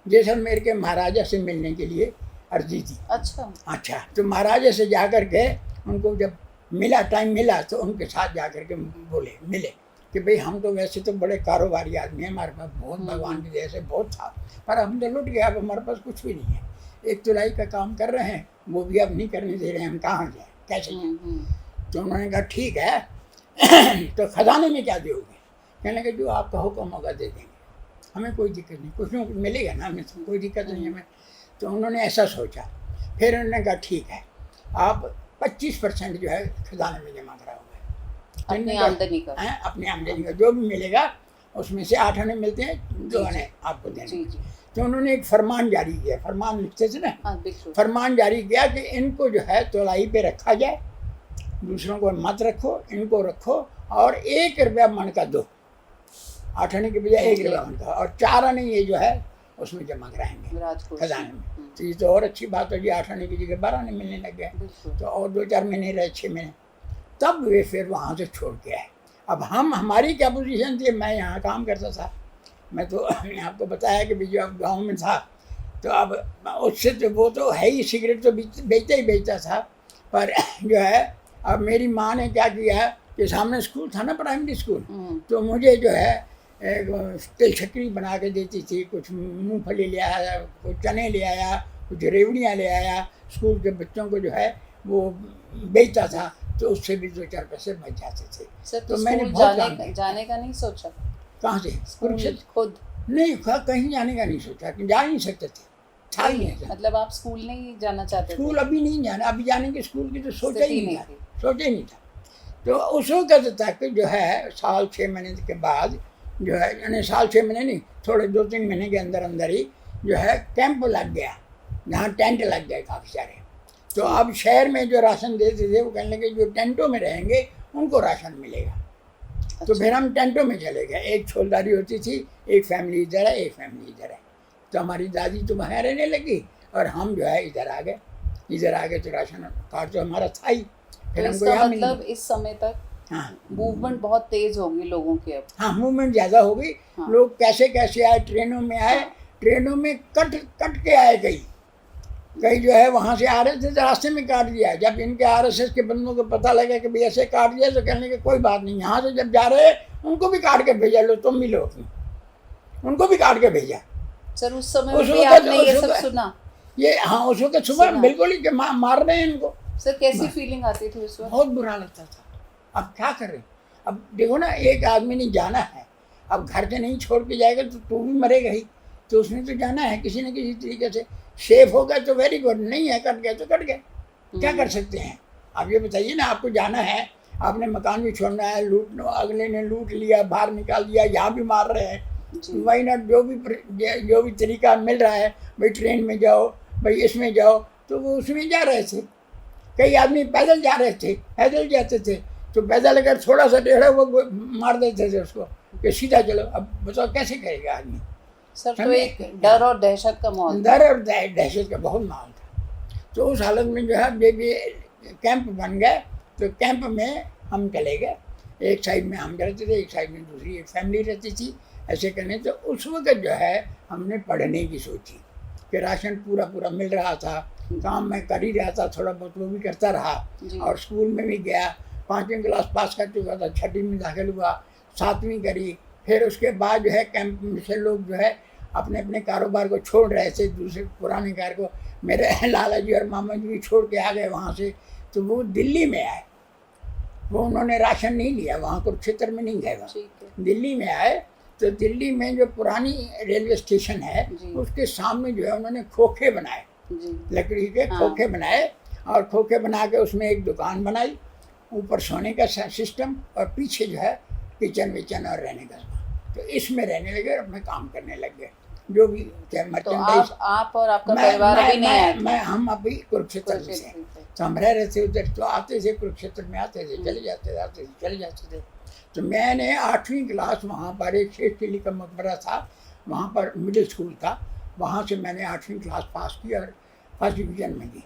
B: जैसलमेर के महाराजा से मिलने के लिए अर्जी थी। अच्छा। तो महाराजा से जा कर के उनको जब टाइम मिला तो उनके साथ जा कर के मिले कि भाई हम तो वैसे तो बड़े कारोबारी आदमी हैं, हमारे पास बहुत भगवान की दया से बहुत था, पर हम तो लुट गया, अब हमारे पास कुछ भी नहीं है। एक तुलाई का काम कर रहे हैं, वो भी अब नहीं करने दे रहे हैं, हम कहाँ जाएँ, कैसे जाएँ। तो उन्होंने कहा ठीक है तो खजाने में क्या दोगे? कहने लगे जो आपका हुक्म होगा दे देंगे, हमें कोई दिक्कत नहीं, कुछ ना कुछ मिलेगा ना, हमें कोई दिक्कत नहीं हमें। तो उन्होंने ऐसा सोचा, फिर उन्होंने कहा ठीक है आप 25% जो है खजाने में जमा कराओगे,
A: अपनी आमदनी का,
B: अपनी आमदनी का जो भी मिलेगा उसमें से 8 आने मिलते हैं, 2 आने आपको देने। तो उन्होंने एक फरमान जारी किया, फरमान लिखते थे ना, फरमान जारी किया कि इनको जो है तौलाई पे रखा जाए, दूसरों को मत रखो, इनको रखो और 1 रुपया मन का दो, 8 आने के बजाय 1 रुपया मन का, और 4 आने ये जो है उसमें जमा कराएंगे खजाने में। तो ये तो और अच्छी बात है जी, 8 आने की जगह 12 आने मिलने लग गए। तो और 2-4 महीने रहे, 6 महीने, तब वे फिर वहाँ से छोड़ के आए। अब हमारी क्या पोजीशन थी, मैं यहाँ काम करता था, मैं तो आपको बताया कि जो अब गाँव में था, तो अब उससे तो वो तो है ही, सिगरेट तो बेचता ही बेचता था, पर जो है अब मेरी माँ ने क्या किया कि सामने स्कूल था ना, प्राइमरी स्कूल, तो मुझे जो है तिल छक्री बना के देती थी, कुछ मूंगफली ले आया, कुछ चने ले आया, कुछ रेवड़ियाँ ले आया, स्कूल के बच्चों को जो है वो बेचता था, तो उससे भी 2-4 पैसे बच जाते थे।
A: सर, तो मैंने बहुत जाने का नहीं सोचा?
B: कहाँ से? कुरुक्षेत्र
A: खुद
B: नहीं, कहीं जाने का नहीं सोचा, कि जा नहीं सकते थे, था ही नहीं।
A: मतलब आप स्कूल नहीं जाना चाहते?
B: स्कूल अभी नहीं जाना, अभी जाने के स्कूल की तो सोचा ही नहीं था, सोचा ही नहीं था। तो उस वक्त तक जो है साल 6 महीने के बाद जो है, यानी साल 6 महीने नहीं, थोड़े 2-3 महीने के अंदर अंदर ही जो है कैंप लग गया, जहाँ टेंट लग गए काफ़ी सारे। तो अब शहर में जो राशन देते थे वो कहने लगे जो टेंटों में रहेंगे उनको राशन मिलेगा। तो फिर हम टेंटों में चले गए, एक छोलदारी होती थी, एक फैमिली इधर है, एक फैमिली इधर है। तो हमारी दादी तो वहाँ रहने लगी और हम जो है इधर आ गए। तो राशन कार्ड तो हमारा था ही।
A: फिर हमको यहाँ मतलब इस समय तक मूवमेंट बहुत तेज होगी लोगों की अब।
B: हाँ, मूवमेंट ज़्यादा हो गई। लोग कैसे कैसे आए, ट्रेनों में आए, ट्रेनों में कट के आए, कई जो है वहाँ से आ रहे थे तो रास्ते में काट दिया। जब इनके RSS के बंदों को पता लगा कि भाई ऐसे काट दिया, तो कहने की कोई बात नहीं, यहाँ से जब जा रहे उनको भी काट के भेजा, लो तुम भी लो, उनको भी काट के भेजा।
A: सर उस समय भी आपने ये सब सुना?
B: ये हाँ, उस वक्त सुबह बिल्कुल ही मार रहे हैं इनको।
A: सर कैसी फीलिंग आती थी उस वक्त?
B: बहुत बुरा लगता था। अब क्या करें, अब देखो ना, एक आदमी ने जाना है, अब घर से नहीं छोड़ के जाएगा तो तू भी मरेगा ही, तो उसने तो जाना है किसी न किसी तरीके से। सेफ हो गया तो वेरी गुड, नहीं है कट गया तो कट गया, क्या कर सकते हैं। आप ये बताइए ना, आपको जाना है, आपने मकान भी छोड़ना है, अगले ने लूट लिया, बाहर निकाल दिया, यहाँ भी मार रहे हैं, वही ना जो भी तरीका मिल रहा है, भाई ट्रेन में जाओ, भाई इसमें जाओ, तो वो उसमें जा रहे थे। कई आदमी पैदल जा रहे थे, पैदल जाते थे, तो पैदल अगर थोड़ा सा टेढ़ा वो मार देते थे उसको कि सीधा चलो। अब बताओ कैसे करेगा आदमी।
A: सर तो एक डर और दहशत का माहौल,
B: डर और दहशत का बहुत माहौल था। तो उस हालत में जो है बेबी कैंप बन गए। तो कैंप में हम चले गए, एक साइड में हम रहते थे, एक साइड में दूसरी एक फैमिली रहती थी, ऐसे करने। तो उस वक्त जो है हमने पढ़ने की सोची कि राशन पूरा मिल रहा था, काम मैं कर ही रहा था, थोड़ा बहुत वो भी करता रहा, और स्कूल में भी गया, 5वीं क्लास पास कर चुका था, 6वीं में दाखिल हुआ, 7वीं करी। फिर उसके बाद जो है कैंप में से लोग जो है अपने अपने कारोबार को छोड़ रहे थे, दूसरे पुराने कार को। मेरे लाला जी और मामा जी भी छोड़ के आ गए वहाँ से। तो वो दिल्ली में आए, वो उन्होंने राशन नहीं लिया, वहाँ कुरुक्षेत्र में नहीं गए, वहाँ दिल्ली में आए। तो दिल्ली में जो पुरानी रेलवे स्टेशन है उसके सामने जो है उन्होंने खोखे बनाए, लकड़ी के खोखे बनाए, और खोखे बना के उसमें एक दुकान बनाई, ऊपर सोने का सिस्टम, और पीछे जो है किचन विचन और रहने का। तो इसमें रहने लगे और अपने काम करने लग गए, जो भी मर्चेंडाइज।
A: तो आप और आपका परिवार अभी नहीं आए?
B: हम अभी कुरुक्षेत्र में थे, तो हम रह रहे थे उधर। तो आते थे कुरुक्षेत्र में, आते थे चले जाते थे, आते थे चले जाते थे। तो मैंने 8वीं क्लास वहाँ पर एक शेख चिली का मकबरा था, वहाँ पर मिडिल स्कूल था, वहाँ से मैंने 8वीं क्लास पास की और फर्स्ट डिवीज़न में दी।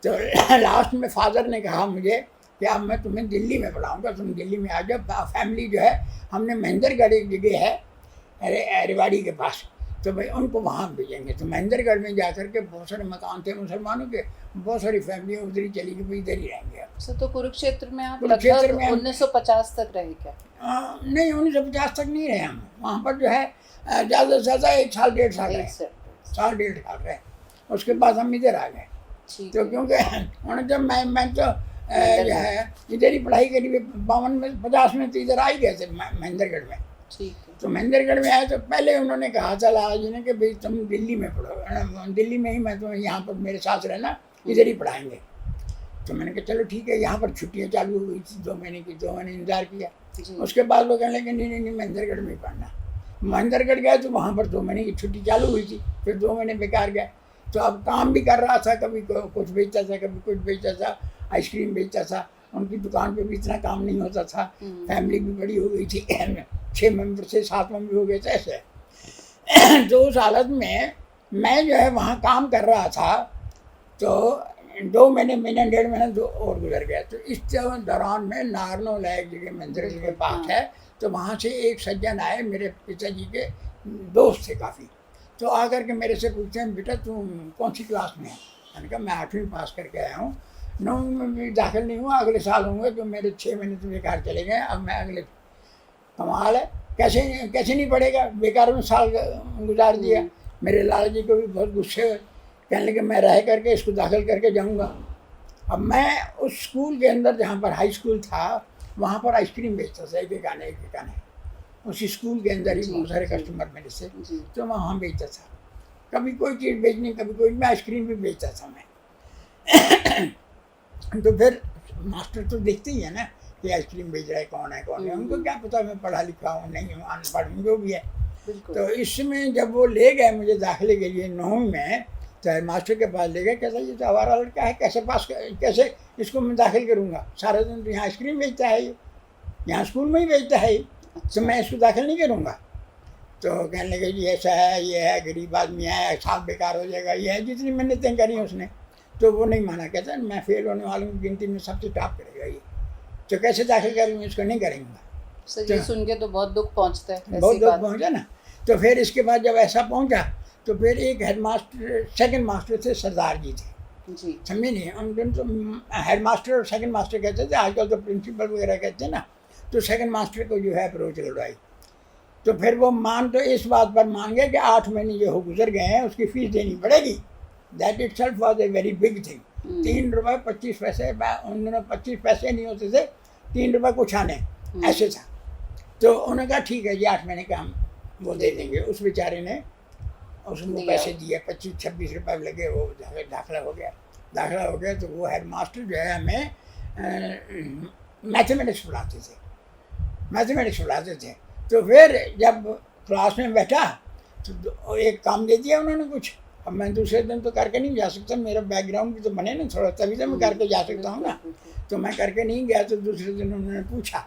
B: तो लास्ट में फादर ने कहा मुझे कि अब मैं तुम्हें दिल्ली में पढ़ाऊँगा, तुम दिल्ली में आ जाओ। फैमिली जो है, हमने महेंद्रगढ़ एक जगह है रेवाड़ी के पास, तो भाई उनको वहाँ भेजेंगे। तो महेंद्रगढ़ में जाकर के बहुत सारे मकान थे मुसलमानों के, बहुत सारी फैमिलियाँ उधर ही चली गई, इधर ही रहेंगे।
A: सर तो कुरुक्षेत्र में आप लगभग 1950 तक रहे क्या?
B: नहीं, 1950 तक नहीं रहे हम वहाँ पर। जो है ज़्यादा से ज़्यादा 1 साल 1.5 साल रहे, 1.5 साल रहे। उसके बाद हम इधर आ गए। तो क्योंकि जब मैं तो जो है इधर ही पढ़ाई करी। 52 में 50 में तो इधर आ ही गए थे महेंद्रगढ़ में।
A: ठीक है।
B: तो महेंद्रगढ़ में आए तो पहले उन्होंने कहा था लाला जी ने कि भाई तुम दिल्ली में पढ़ो, दिल्ली में ही मैं तुम्हें यहाँ पर मेरे साथ रहना, इधर ही पढ़ाएंगे। तो मैंने कहा चलो ठीक है। यहाँ पर छुट्टियाँ चालू हो गई थी 2 महीने की, 2 महीने इंतजार किया। उसके बाद वो कहने लगे नहीं महेंद्रगढ़ में ही पढ़ना। महेंद्रगढ़ गए तो वहाँ पर 2 महीने की छुट्टी चालू हुई थी, फिर 2 महीने बेकार गए। तो अब काम भी कर रहा था, कभी कुछ बेचता था, कभी कुछ बेचता था, आइसक्रीम बेचता था। उनकी दुकान पे भी इतना काम नहीं होता था, फैमिली भी बड़ी हो गई थी, 6 मेंबर से 7 मेंबर हो गए थे ऐसे। तो उस हालत में मैं जो है वहाँ काम कर रहा था। तो 2 महीने, महीना 1.5 महीना जो और गुजर गया। तो इस दौरान में नारनौल एक जगह महेंद्रगढ़ के पास है, तो वहाँ से एक सज्जन आए, मेरे पिताजी के दोस्त थे काफ़ी। तो आकर के मेरे से पूछते हैं बेटा तुम कौन सी क्लास में है? मैंने कहा मैं 8वीं पास करके आया हूँ, 9वीं में भी दाखिल नहीं हुआ, अगले साल होंगे। तो मेरे 6 महीने तो बेकार चले गए। अब मैं अगले, कमाल है, कैसे नहीं पढ़ेगा, बेकार में साल गुजार दिया। मेरे लाला जी को भी बहुत गुस्से हुए, कहने लगे मैं रह करके इसको दाखिल करके जाऊँगा। अब मैं उस स्कूल के अंदर जहाँ पर हाई स्कूल था वहाँ पर आइसक्रीम बेचता था, एक एक आने। उसी स्कूल के अंदर ही बहुत सारे कस्टमर मेरे से, तो मैं वहाँ बेचता था। कभी कोई चीज़ बेचनी, कभी कोई, मैं आइसक्रीम भी बेचता था मैं। तो फिर मास्टर तो देखते ही है ना कि आइसक्रीम बेच रहा है कौन है कौन है। उनको क्या पता मैं पढ़ा लिखा हूँ नहीं हूँ, अनपढ़ हूँ, जो भी है। तो इसमें जब वो ले गए मुझे दाखिले के लिए 9वीं में, तो मास्टर के पास ले गए। कैसा ये तो हमारा लड़का है, कैसे इसको मैं दाखिल करूँगा? सारा दिन तो यहाँ आइसक्रीम बेचता है, ये यहाँ स्कूल में ही बेचता है, तो मैं इसको दाखिल नहीं करूँगा। तो कहने लगे जी ऐसा है, ये है, गरीब आदमी है, साल बेकार हो जाएगा, ये है, जितनी मिन्नतें करी उसने। तो वो नहीं माना, कहता है मैं फेल होने वालों की गिनती में सबसे टॉप करेगा ये, तो कैसे दाखिल करूँगा, इसको नहीं करेंगे।
A: सर ये सुन के तो बहुत दुख पहुँचता है,
B: बहुत दुख पहुँचा ना। तो फिर इसके बाद जब ऐसा पहुँचा तो फिर एक हेड मास्टर, सेकंड मास्टर थे, सरदार जी थे
A: जी,
B: समझे नहीं, उन दिन तो हेड मास्टर और सेकंड मास्टर कहते थे, आजकल तो प्रिंसिपल वगैरह कहते हैं ना। तो सेकंड मास्टर को जो है अप्रोच करवाई। तो फिर वो तो इस बात पर मान गए कि 8 महीने जो हो गुजर गए हैं उसकी फीस देनी पड़ेगी। That it self was a very big thing. 3 रुपये 25 पैसे, उन दिनों 25 पैसे नहीं होते थे, 3 रुपये कुछ आने ऐसे था। तो उन्होंने कहा ठीक है जी 8 महीने का हम वो दे देंगे। उस बेचारे ने उसको पैसे दिए, 25-26 रुपये लगे, वो दाखिला हो गया। तो वो हेड मास्टर जो है हमें मैथमेटिक्स पढ़ाते थे। तो फिर जब क्लास में बैठा तो एक काम दे दिया उन्होंने कुछ। अब मैं दूसरे दिन तो करके नहीं जा सकता, मेरा बैकग्राउंड भी तो बने ना थोड़ा, तभी तो मैं करके जा सकता हूँ ना। तो मैं करके नहीं गया। तो दूसरे दिन उन्होंने पूछा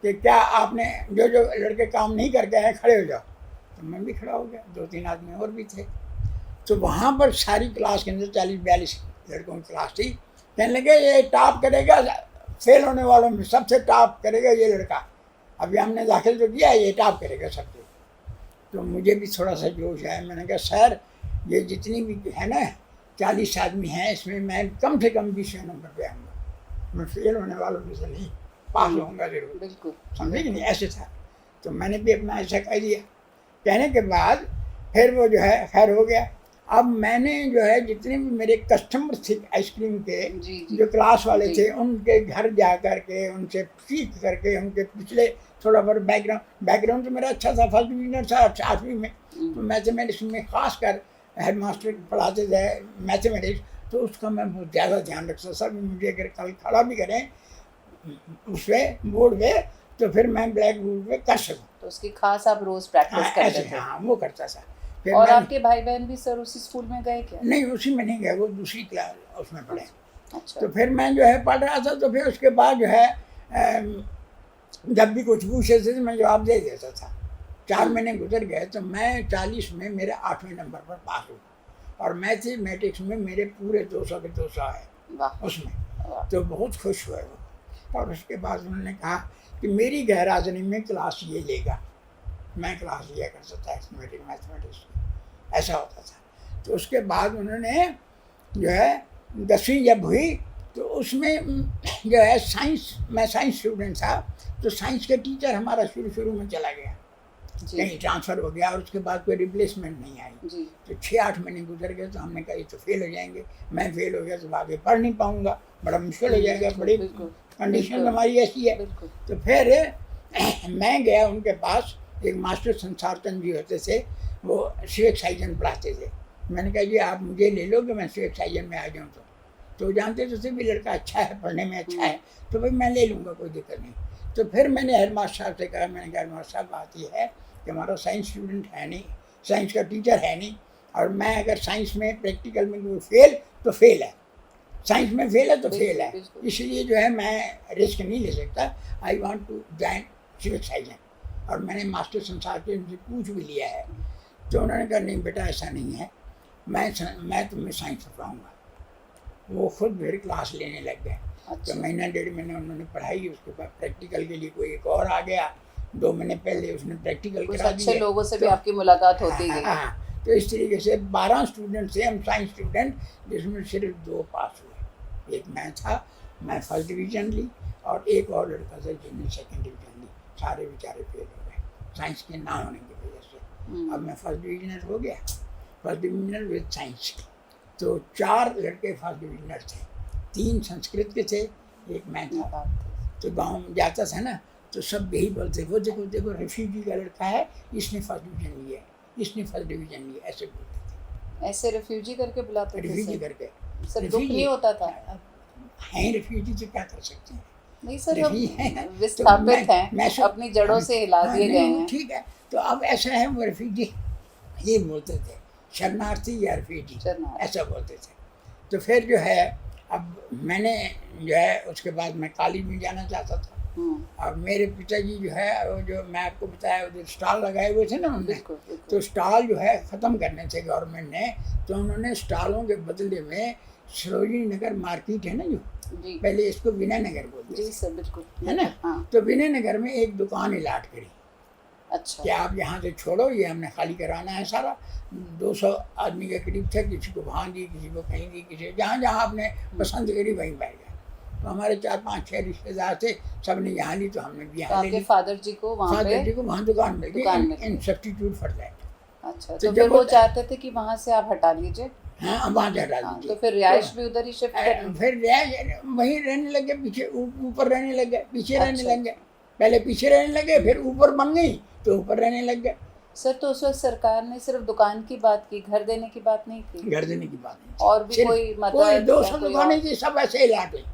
B: कि क्या आपने जो लड़के काम नहीं करके आए खड़े हो जाओ। तो मैं भी खड़ा हो गया, 2-3 आदमी और भी थे। तो वहाँ पर सारी क्लास के अंदर 40-42 लड़कों की क्लास थी। कहने लगे ये टॉप करेगा, फेल होने वालों में सबसे टॉप करेगा ये लड़का, अभी हमने दाखिल तो किया, ये टॉप करेगा सबसे। तो मुझे भी थोड़ा सा जोश आया। मैंने कहा सर ये जितनी भी है ना 40 आदमी हैं, इसमें मैं कम से कम 20 नंबर पे आऊँगा, मैं फेल होने वालों में से नहीं, पास होऊंगा जरूर।
A: बिल्कुल,
B: समझे कि नहीं, ऐसे था। तो मैंने भी अपना ऐसा कह दिया। कहने के बाद फिर वो जो है खैर हो गया। अब मैंने जो है जितने भी मेरे कस्टमर थे आइसक्रीम के, जो क्लास वाले थे, उनके घर जा कर के उनसे सीख करके, उनके पिछले थोड़ा बहुत बैकग्राउंड तो मेरा अच्छा था, फर्स्ट डिवीजन था 8वीं में। तो मैथमेटिक्स में खास कर हेड मास्टर पढ़ाते थे मैथमेटिक्स, तो उसका मैं बहुत ज़्यादा ध्यान रखता। सर मुझे अगर कल खड़ा भी करें उस पर बोर्ड पे, तो फिर मैं ब्लैक बोर्ड पे कर सकूँ।
A: तो उसकी खास आप रोज़ प्रैक्टिस करते थे?
B: हाँ वो करता था।
A: और आपके भाई बहन भी सर उसी स्कूल में गए क्या?
B: नहीं, उसी में नहीं गए, वो दूसरी क्लास उसमें पढ़े।
A: अच्छा।
B: तो फिर मैं जो है पढ़ रहा था। तो फिर उसके बाद जो है जब भी कुछ पूछे थे तो मैं जवाब दे देता था। 4 महीने गुजर गए तो मैं 40 में मेरे 8वें नंबर पर पास हुआ, और मैथमेटिक्स में मेरे पूरे 200 के 200 आए उसमें। तो बहुत खुश हुए वो। और उसके बाद उन्होंने कहा कि मेरी गैर हाजिरी में क्लास ये लेगा। मैं क्लास लिया करता था मैथमेटिक्स, ऐसा होता था। तो उसके बाद उन्होंने जो है 10वीं जब हुई तो उसमें जो है साइंस, मैं साइंस स्टूडेंट था, तो साइंस के टीचर हमारा शुरू में चला गया।
A: जी।
B: कहीं ट्रांसफ़र हो गया और उसके बाद कोई रिप्लेसमेंट नहीं आई।
A: जी।
B: तो 6-8 महीने गुजर गए तो हमने कहा ये तो फेल हो जाएंगे, मैं फेल हो गया तो आगे पढ़ नहीं पाऊँगा, बड़ा मुश्किल हो जाएगा,
A: बिल्कुल,
B: बड़ी
A: बिल्कुल,
B: कंडीशन
A: बिल्कुल,
B: हमारी ऐसी है।
A: बिल्कुल।
B: तो फिर मैं गया उनके पास, एक मास्टर संसारचंद जी होते थे, वो सिविक साइजन पढ़ाते थे। मैंने कहा जी आप मुझे ले लो कि मैं सिविक साइजन में आ जाऊँ तो जानते तो थे भी लड़का अच्छा है, पढ़ने में अच्छा है, तो भाई मैं ले लूँगा, कोई दिक्कत नहीं। तो फिर मैंने हेड मास्टर साहब से कहा, मैंने कहा हेड मास्टर साहब बात ये है कि हमारा साइंस स्टूडेंट है नहीं, साइंस का टीचर है नहीं, और मैं अगर साइंस में प्रैक्टिकल में कोई फेल तो फेल है, साइंस में फेल है तो फेल है, इसलिए जो है मैं रिस्क नहीं ले सकता, I want to join civic season. और मैंने मास्टर संसार के उनसे पूछ भी लिया है। तो उन्होंने कहा नहीं बेटा ऐसा नहीं है, मैं तुम्हें साइंस पढ़ाऊँगा। वो खुद फिर क्लास लेने लग गए।
A: अच्छा।
B: तो महीना 1.5 महीना उन्होंने पढ़ाई, उसके बाद प्रैक्टिकल के लिए कोई एक और आ गया, 2 महीने पहले उसने प्रैक्टिकल
A: कुछ
B: करा
A: अच्छे
B: दिए।
A: लोगों से भी
B: तो
A: आपकी मुलाकात होती गई।
B: हाँ, तो इस तरीके से 12 स्टूडेंट थे हम साइंस स्टूडेंट, जिसमें सिर्फ 2 पास हुए। एक मैं था, मैं फर्स्ट डिवीज़न ली, और एक और लड़का था जिसने सेकंड डिवीज़न ली। सारे बेचारे फेल हो गए साइंस के ना होने की वजह से। अब मैं फर्स्ट डिवीजनर हो गया, फर्स्ट डिवीजनर विद साइंस। तो 4 लड़के फर्स्ट डिवीजनर थे, 3 संस्कृत के थे, एक मैं था। तो गांव में जाता था ना, तो सब यही बोलते, वो देखो देखो रेफ्यूजी का लड़का है, इसने फर्स्ट डिवीजन लिया, इसने फर्स्ट डिवीजन लिया, ऐसे बोलते थे।
A: ऐसे रेफ्यूजी करके बुलाते थे?
B: रेफ्यूजी करके।
A: सर दुख नहीं होता था?
B: हैं रेफ्यूजी तो क्या कर सकते हैं।
A: नहीं सर, अब विस्थापित
B: तो
A: हैं, अपनी जड़ों से हिला दिए गए हैं।
B: ठीक है, तो अब ऐसा है, वो रेफ्यूजी ये बोलते थे, शरणार्थी या रेफ्यूजी ऐसा बोलते थे। तो फिर जो है, अब मैंने जो है उसके बाद मैं कॉलेज में जाना चाहता था। अब मेरे पिताजी जो है, वो जो मैं आपको बताया उधर स्टॉल लगाए हुए थे ना उन्होंने, तो स्टॉल जो है ख़त्म करने थे गवर्नमेंट ने। तो उन्होंने स्टॉलों के बदले में सरोजिनी नगर मार्केट है ना जो, पहले इसको विनय नगर बोलते थे।
A: जी सर, बिल्कुल,
B: है ना। हाँ। तो विनय नगर में एक दुकान अलाट करी।
A: अच्छा।
B: कि आप यहाँ से छोड़ो, ये हमने खाली कराना है सारा। 200 आदमी के करीब थे, किसी को वहाँ दी, किसी को कहीं दी, किसी जहाँ जहाँ आपने पसंद करी वहीं बैठ गए। तो हमारे 4-5-6 रिश्तेदार थे, सब ने यहाँ ली, तो हमने भी यहाँ ले ली।
A: फादर जी को वहाँ
B: दुकान मिल गई इन सब्स्टिट्यूट फॉर दैट।
A: अच्छा, तो फिर वो चाहते थे कि वहाँ से आप हटा लीजिए।
B: हाँ, वहाँ से हटा दीजिए।
A: तो फिर रिहाइश भी उधर ही शिफ्ट कर,
B: फिर रिहाइश वहीं रहने लगे, पीछे ऊपर रहने लग गए, पीछे रहने लग गए। पहले पीछे रहने लगे, फिर ऊपर बन गई तो ऊपर रहने लग गए।
A: सर तो उस वक्त सरकार ने सिर्फ दुकान की बात की, घर देने की बात नहीं की?
B: घर देने की बात नहीं,
A: और भी कोई मतलब
B: 200 दुकानें थी, सब ऐसे ही लाट हुई,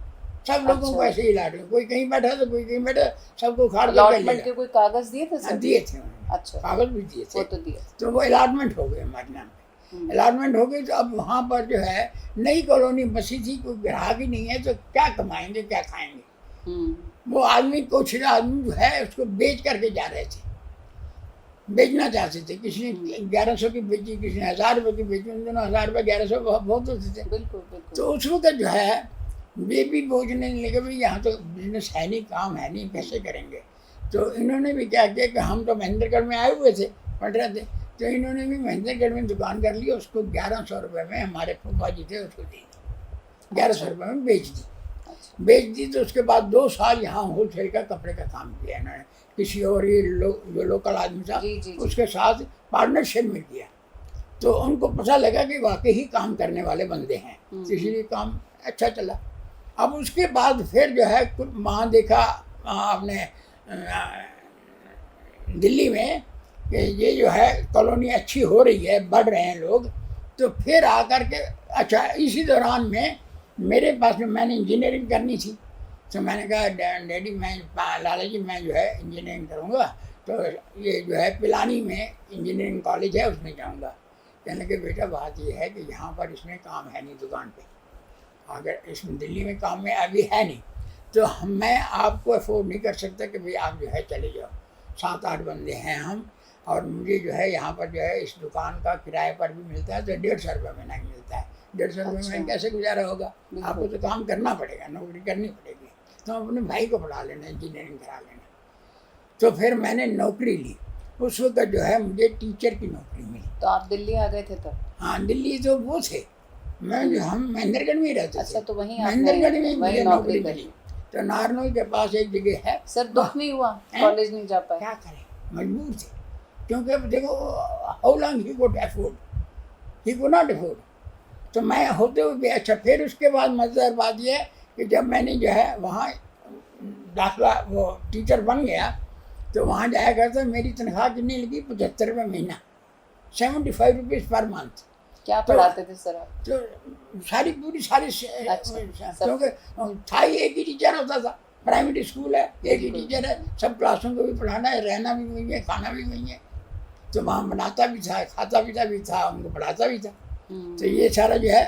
B: सब लोगों को ऐसे ही लाट हुई। कोई कहीं बैठा तो कोई कहीं बैठा, सबको खाड़
A: अलॉटमेंट के कोई कागज दिए थे सर?
B: दिए थे उन्होंने। अच्छा, कागज भी दिए थे,
A: वो तो दिए।
B: तो वो अलॉटमेंट हो गए हमारे नाम पे। अलॉटमेंट हो गई, तो अब वहाँ पर जो है नई कॉलोनी बसी थी, कोई ग्राहक ही नहीं है, तो क्या कमाएंगे, क्या खाएंगे। वो आदमी, कुछ आदमी जो है उसको बेच करके जा रहे थे, बेचना चाहते थे। किसी ने 1100 की बेची, किसी ने 1000 रुपये की बेची। उन दोनों 1000 रुपये 1100 बहुत होते थे।
A: बिल्कुल।
B: तो उस वक्त जो है वे भी बोझने लगे, भाई यहाँ तो बिजनेस है नहीं, काम है नहीं, कैसे करेंगे। तो इन्होंने भी क्या किया कि हम तो महेंद्रगढ़ में आए हुए थे, पढ़ रहे थे, तो इन्होंने भी महेंद्रगढ़ में दुकान कर ली, उसको 1100 रुपये में हमारे फूफा जी थे उसको दी, 1100 रुपये में बेच दी। तो उसके बाद 2 साल यहाँ होलसेल का कपड़े का काम किया इन्होंने, किसी और ये जो लोकल आदमी था उसके साथ पार्टनरशिप में किया। तो उनको पता लगा कि वाकई ही काम करने वाले बंदे हैं, इसलिए काम अच्छा चला। अब उसके बाद फिर जो है वहाँ देखा आपने दिल्ली में कि ये जो है कॉलोनी अच्छी हो रही है, बढ़ रहे हैं लोग। तो फिर आकर के, अच्छा इसी दौरान में मेरे पास में, मैंने इंजीनियरिंग करनी थी, तो मैंने कहा डैडी लाला जी मैं जो है इंजीनियरिंग करूँगा, तो ये जो है पिलानी में इंजीनियरिंग कॉलेज है उसमें जाऊँगा। कहने लगे बेटा बात ये है कि यहाँ पर इसमें काम है नहीं दुकान पे, अगर इसमें दिल्ली में काम में अभी है नहीं, तो मैं आपको अफोर्ड नहीं कर सकता कि भाई आप जो है चले जाओ। 7-8 बंदे हैं हम, और मुझे जो है यहाँ पर जो है इस दुकान का किराए पर भी मिलता है, तो 150 रुपये महीना ही मिलता है। 150 रुपये में कैसे गुजारा होगा, आपको तो काम करना पड़ेगा, नौकरी करनी पड़ेगी। तो अपने भाई को पढ़ा लेना, इंजीनियरिंग करा लेना। तो फिर मैंने नौकरी ली, उस वक्त जो है मुझे टीचर की नौकरी मिली।
A: तो आप दिल्ली आ गए थे तब?
B: हाँ, दिल्ली तो वो थे, हम महेंद्रगढ़ में ही रहते थे।
A: अच्छा, तो वहीं
B: महेंद्रगढ़ में मुझे नौकरी मिली। तो नारनौल के पास एक जगह है।
A: सर दुख नहीं हुआ कॉलेज नहीं जा पाए?
B: क्या करें, मजबूर थे। क्योंकि अब देखो how long he could not afford. तो मैं होते हुए भी अच्छा। फिर उसके बाद मज़ेदार बात यह है कि जब मैंने जो है वहाँ दाखिला वो टीचर बन गया तो वहाँ जाया करता, मेरी तनख्वाह कितनी लगी, 75 रुपये महीना, 75 रुपीज़ पर मंथ।
A: क्या पढ़ाते थे सर आप?
B: तो सारी
A: अच्छा,
B: क्योंकि था ही एक ही टीचर होता था, प्राइमरी स्कूल है, एक ही टीचर है, सब क्लासों को भी पढ़ाना है, रहना भी वही है, खाना भी वही है। तो वहाँ बनाता भी था, खाता पीता भी था, उनको पढ़ाता भी था। तो ये सारा जो है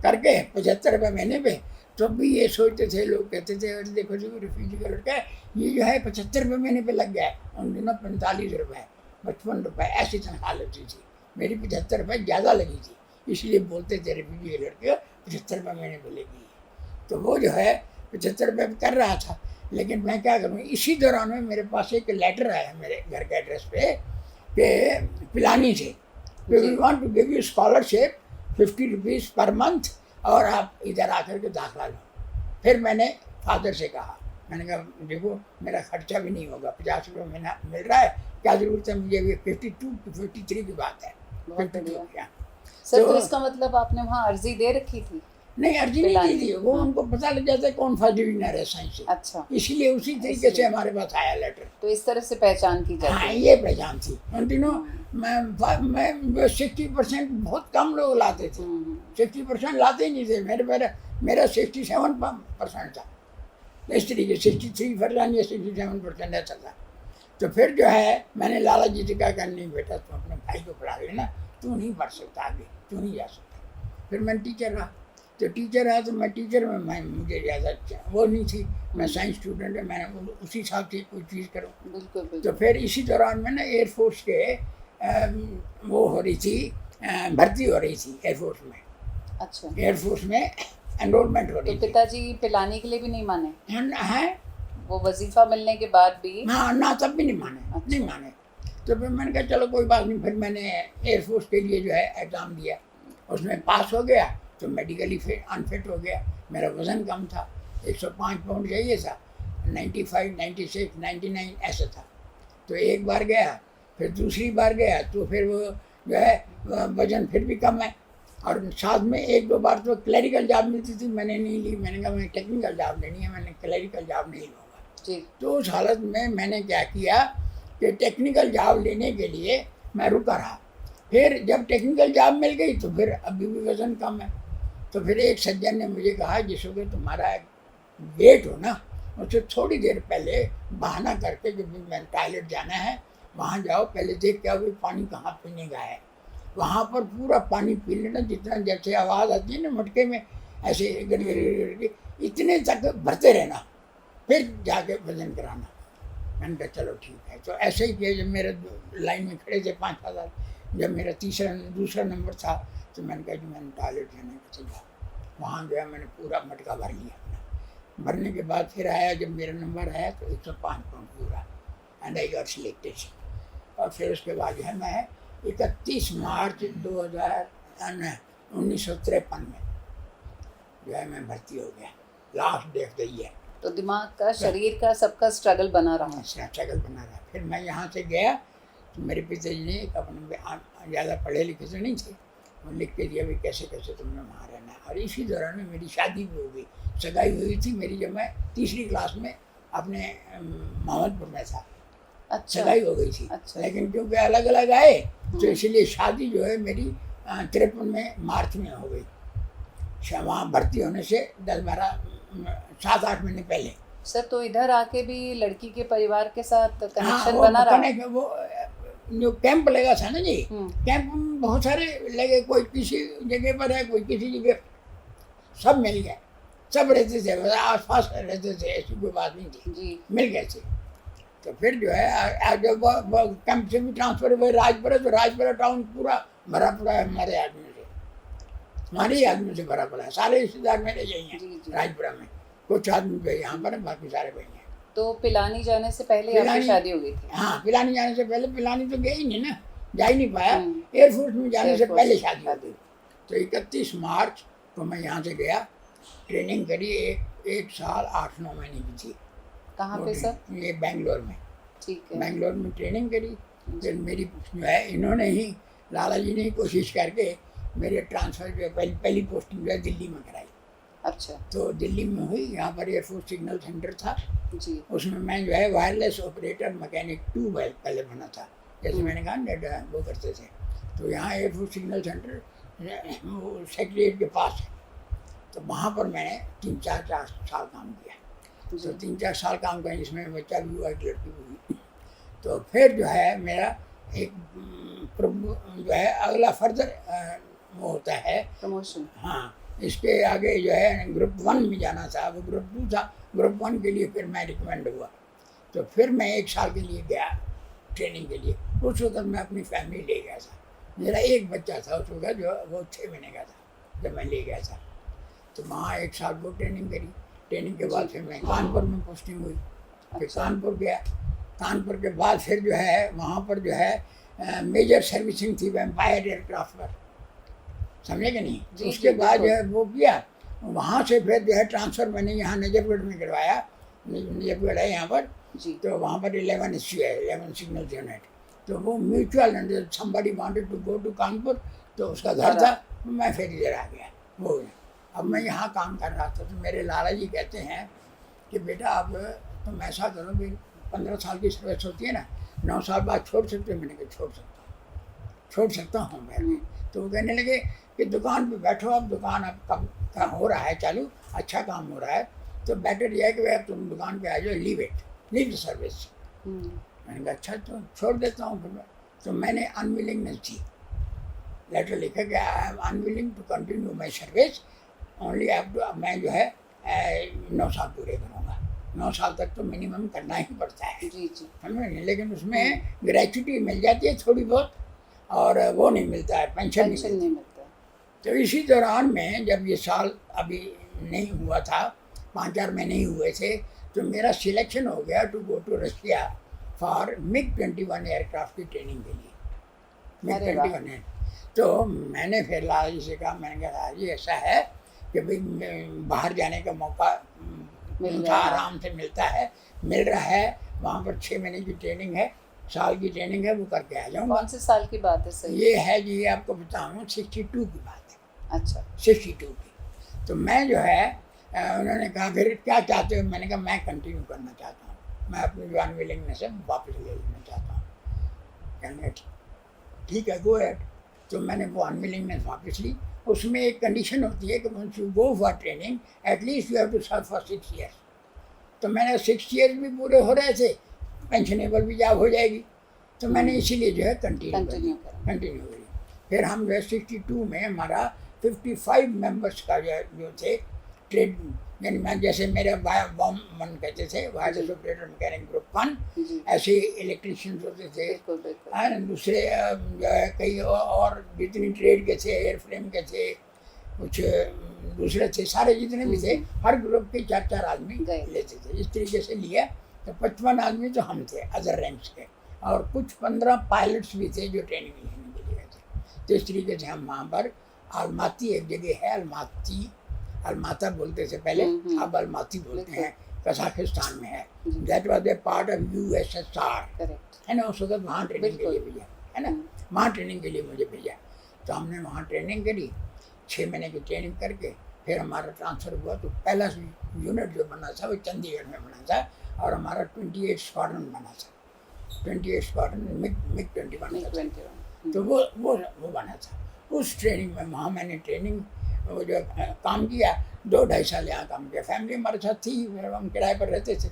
B: करके 75 रुपये महीने पे, तो भी ये सोचते थे लोग, कहते थे अरे देखो जो रिफ्यूजी का लड़का है ये जो है 75 रुपये महीने पे लग गया है। उन दिनों 45 रुपये 55 रुपये ऐसी तनख्वाह लगती थी, मेरी 75 रुपये ज़्यादा लगी थी, इसलिए बोलते थे रिफ्यूजी के लड़के 75 रुपये महीने पे लगी है। तो वो जो है 75 रुपये कर रहा था। लेकिन मैं क्या करूँ, इसी दौरान में मेरे पास एक लेटर आया मेरे घर के एड्रेस पे कि पिलानी से, we want to give you scholarship 50 rupees per month और आप इधर आकर के दाखिला लो। फिर मैंने फादर से कहा, मैंने कहा देखो मेरा खर्चा भी नहीं होगा, 50 रुपये महीना मिल रहा है, क्या ज़रूरत है मुझे, ये 52 to 53 की बात है।
A: सर तो इसका मतलब आपने वहाँ अर्जी दे रखी थी?
B: नहीं, अर्जी नहीं दी थी, वो उनको पता लग जाता है कौन फर्स्ट डिविजनर है साइंस से।
A: अच्छा,
B: इसीलिए उसी तरीके से हमारे पास आया लेटर।
A: तो इस तरह से पहचान की जाती
B: हाँ,
A: है।
B: ये पहचान थी। उन दिनों मैं 60% बहुत कम लोग लाते थे, 60% लाते ही नहीं थे। मेरा 67% था, इस तरीके 63% या 67% ऐसा था। तो फिर जो है मैंने लाला जी से कहा नहीं बेटा तुम अपने भाई को पढ़ा लेना, तू नहीं पढ़ सकता आगे, तू नहीं जा सकता। फिर मैं टीचर रहा, तो टीचर रहा तो मैं टीचर में मुझे ज़्यादा वो नहीं थी, मैं साइंस स्टूडेंट है, मैं उसी हिसाब से कोई चीज़ करूँ।
A: बिल्कुल।
B: तो फिर इसी दौरान में ना एयरफोर्स के वो हो रही थी, भर्ती हो रही थी एयरफोर्स में।
A: अच्छा,
B: एयरफोर्स में एनरोलमेंट हो रही
A: तो
B: थी।
A: पिताजी पिलाने के लिए भी नहीं माने?
B: है
A: वो वजीफा मिलने के बाद भी?
B: हाँ ना, तब भी नहीं माने।
A: अच्छा।
B: नहीं माने। तो फिर मैंने कहा चलो कोई बात नहीं। फिर मैंने एयरफोर्स के लिए जो है एग्ज़ाम दिया, उसमें पास हो गया तो मेडिकली फिट अनफिट हो गया। मेरा वज़न कम था, 105 पाउंड चाहिए था, 95, 96, 99 ऐसा था। तो एक बार गया, फिर दूसरी बार गया तो फिर वो जो है वज़न फिर भी कम है। और साथ में एक दो बार तो क्लरिकल जॉब मिलती थी, मैंने नहीं ली। मैंने कहा मैं टेक्निकल जॉब लेनी है, मैंने क्लरिकल जॉब नहीं लूँगा
A: जी।
B: तो उस हालत में मैंने क्या किया कि टेक्निकल जॉब लेने के लिए मैं रुका रहा। फिर जब टेक्निकल जॉब मिल गई तो फिर अभी भी वज़न कम है। तो फिर एक सज्जन ने मुझे कहा जिस वक्त तुम्हारा वेट हो ना, उससे थोड़ी देर पहले बहाना करके कि मैं टॉयलेट जाना है, वहाँ जाओ, पहले देख के आओ पानी कहाँ पीने का है, वहाँ पर पूरा पानी पी लेना, जितना जैसे आवाज़ आती है ना मटके में ऐसे गड़गड़ी इतने तक भरते रहना, फिर जाके वज़न कराना। मैंने कहा चलो ठीक है। तो ऐसे ही किया। जब मेरे लाइन में खड़े थे 5 साल, जब मेरा दूसरा नंबर था तो मैंने कहा कि मैंने टॉयलेट जाने का चला। वहाँ गया, मैंने पूरा मटका भर लिया अपना। भरने के बाद फिर आया, जब मेरा नंबर आया तो 105 पाउंड पूरा, एंड आई गॉट सिलेक्टेड। और फिर उसके बाद जो है मैं 31 मार्च 1953 में जो है मैं भर्ती हो गया, last day of the year.
A: तो दिमाग का, शरीर का, सबका स्ट्रगल बना रहा।
B: स्ट्रगल बना रहा। फिर मैं यहाँ से गया तो मेरे पिताजी ने अपने ज़्यादा पढ़े लिखे तो नहीं थे, वो लिख के दिया भी कैसे कैसे तुमने वहाँ रहना है। और इसी दौरान में मेरी शादी भी हो गई, सगाई हुई थी मेरी जब मैं तीसरी क्लास में अपने मोहम्मदपुर में था।
A: अच्छा,
B: सगाई हो गई थी।
A: अच्छा।
B: लेकिन क्योंकि अलग अलग आए तो इसलिए शादी जो है मेरी 53 में मार्च में हो गई, वहाँ भर्ती होने से 7-8 महीने पहले।
A: सर तो इधर आके भी लड़की के परिवार के साथ कनेक्शन
B: हाँ,
A: बना रहा?
B: वो जो कैंप लगा था ना जी, कैंप में बहुत सारे लगे, कोई किसी जगह पर है, कोई किसी जगह, सब मिल गए, सब रहते थे, आस पास रहते थे, ऐसी कोई बात नहीं थी
A: जी।
B: मिल गए थे। तो फिर जो है जब कैंप से भी ट्रांसफर हुए राजपुरा, तो राजपुरा टाउन पूरा भरा पड़ा है हमारे आदमी से, हमारे ही आदमी से भरा पड़ा है। सारे रिश्तेदार मेरे यही हैं राजपुरा में, कुछ आदमी भाई यहाँ पर है, बाकी सारे भाई हैं।
A: तो पिलानी जाने से पहले आपकी शादी हो गई थी?
B: हाँ, पिलानी जाने से पहले, पिलानी तो गई नहीं ना, जा ही नहीं पाया। एयरफोर्स में जाने से पहले शादी हो गई। तो 31 मार्च को मैं यहाँ से गया, ट्रेनिंग करी, 1 साल 8-9 महीने की थी।
A: कहाँ पे सर?
B: ये बेंगलोर में।
A: ठीक है।
B: बेंगलोर में ट्रेनिंग करी, फिर मेरी जो है इन्होंने ही, लाला जी ने ही कोशिश करके मेरे ट्रांसफ़र जो है पहली पोस्टिंग जो है दिल्ली में कराई।
A: अच्छा
B: तो दिल्ली में हुई, यहाँ पर एयरफोर्स सिग्नल सेंटर था,
A: जी।
B: उसमें मैं जो है वायरलेस ऑपरेटर मैकेनिक 2 पहले बना था, जैसे मैंने कहा नेट वो करते थे। तो यहाँ एयरफोर्स सिग्नल सेंटर वो सेक्रेटरीट के पास है, तो वहाँ पर मैंने 3-4 साल काम किया। तो 3-4 साल काम किया, जिसमें बच्चा भी हुआ, एक लड़की भी हुई। तो फिर जो है मेरा एक जो है अगला फर्दर वो होता है
A: प्रमोशन।
B: हाँ, इसके आगे जो है ग्रुप 1 में जाना था, वो ग्रुप 2 था। ग्रुप 1 के लिए फिर मैं रिकमेंड हुआ, तो फिर मैं 1 साल के लिए गया ट्रेनिंग के लिए। उस वक्त मैं अपनी फैमिली ले गया था, मेरा एक बच्चा था उस वक्त, जो वो 6 महीने का था जब मैं ले गया था। तो वहाँ 1 साल वो ट्रेनिंग करी। ट्रेनिंग के बाद फिर मैं कानपुर में पोस्टिंग हुई, फिर कानपुर गया। कानपुर के बाद फिर जो है वहाँ पर जो है मेजर सर्विसिंग थी वेम्पायर एयरक्राफ्ट पर, समझे कि नहीं। तो उसके बाद जो है वो किया, वहाँ से फिर जो है ट्रांसफ़र मैंने यहाँ नजफगढ़ में करवाया। नजफगढ़ है यहाँ पर
A: जी।
B: तो वहाँ पर 11 SU है, 11 सिग्नल यूनिट। तो वो mutual somebody wanted to go to Kanpur, तो उसका घर था, मैं फिर इधर आ गया। वो अब मैं यहाँ काम कर रहा था, तो मेरे लाला जी कहते हैं कि बेटा अब तुम ऐसा करो कि 15 साल की सर्विस होती है ना, 9 साल बाद छोड़ सकते हो। मैंने कहा छोड़ सकता हूँ मैं। तो वो कहने लगे कि दुकान पे बैठो, अब दुकान अब काम हो रहा है चालू, अच्छा काम हो रहा है, तो बेटर यह है कि अब तुम दुकान पे आ जाओ, लीव द सर्विस। मैंने कहा अच्छा, तो छोड़ देता हूँ फिर मैं। तो मैंने अनविलिंगनेस दी, लेटर लिखा कि I am unwilling to continue my service only अब मैं जो है 9 साल पूरे करूँगा। 9 साल तक तो मिनिमम करना ही पड़ता है,
A: जी जी।
B: समझ। लेकिन उसमें ग्रेच्युटी मिल जाती है थोड़ी बहुत, और वो नहीं मिलता है, पेंशन नहीं मिलता। तो इसी दौरान में जब ये साल अभी नहीं हुआ था, 5-4 महीने ही हुए थे, तो मेरा सिलेक्शन हो गया to go to Russia for MiG-21 aircraft की ट्रेनिंग के लिए। MiG-21 है। तो मैंने फिर लाला जी से कहा, मैंने कहा लाला जी ऐसा है कि भाई बाहर जाने का मौका आराम से मिलता है, मिल रहा है। वहाँ पर 6 महीने की ट्रेनिंग है, साल की ट्रेनिंग है, वो करके आ जाऊँगा।
A: कौन से साल की बात है सर?
B: ये है जी, आपको बताऊँ 62 की बात है।
A: अच्छा
B: 62 की। तो मैं जो है उन्होंने कहा फिर क्या चाहते हो। मैंने कहा मैं कंटिन्यू करना चाहता हूँ, मैं अपनी जो अनविलिंगनेस है वापस ले लेना चाहता हूँ। कहने ठीक है, गो एट। तो मैंने वो अनविलिंगनेस वापस ली। उसमें एक कंडीशन होती है कि once you go for training at least you have to serve for 6 years. तो मैंने 6 ईयर्स भी पूरे हो रहे थे, पेंशनेबल भी जॉब हो जाएगी, तो मैंने इसीलिए जो है कंटिन्यू करी। फिर हम जो है 62 में हमारा 55 मेंबर्स का जो थे ट्रेड, यानी मैं जैसे मेरे बॉम मन कहते थे, वायरलेस ऑपरेटर मैकेनिक ग्रुप 1, ऐसे इलेक्ट्रीशियंस होते थे। दूसरे जो है कई और जितनी ट्रेड के थे, एयरफ्रेम के थे, कुछ दूसरे थे, सारे जितने भी थे, हर ग्रुप के 4-4 आदमी लेते थे। इस तरीके से लिया तो 55 आदमी तो हम थे अदर रैंक्स के, और कुछ 15 पायलट्स भी थे जो ट्रेनिंग लेने के लिए गए थे। तो इस तरीके से हम वहाँ पर अलमाती एक जगह है, अलमाता बोलते थे पहले, अब अलमाती बोलते हैं, कजाकिस्तान में है। That was a part of USSR, है ना। उस वक्त वहाँ ट्रेनिंग के लिए भेजा, है ना, वहाँ ट्रेनिंग के लिए मुझे भेजा। तो हमने वहाँ ट्रेनिंग करी, 6 महीने की ट्रेनिंग करके फिर हमारा ट्रांसफ़र हुआ। तो पहला यूनिट जो बना था वो चंडीगढ़ में बना था, और हमारा 28 स्क्वाड्रन बना था। 28 स्क्वाड्रन MiG-21 तो वो बना था। उस ट्रेनिंग में वहाँ मैंने ट्रेनिंग वो जो काम किया, 2-2.5 साल यहाँ काम किया। फैमिली हमारे साथ थी, हम किराए पर रहते थे,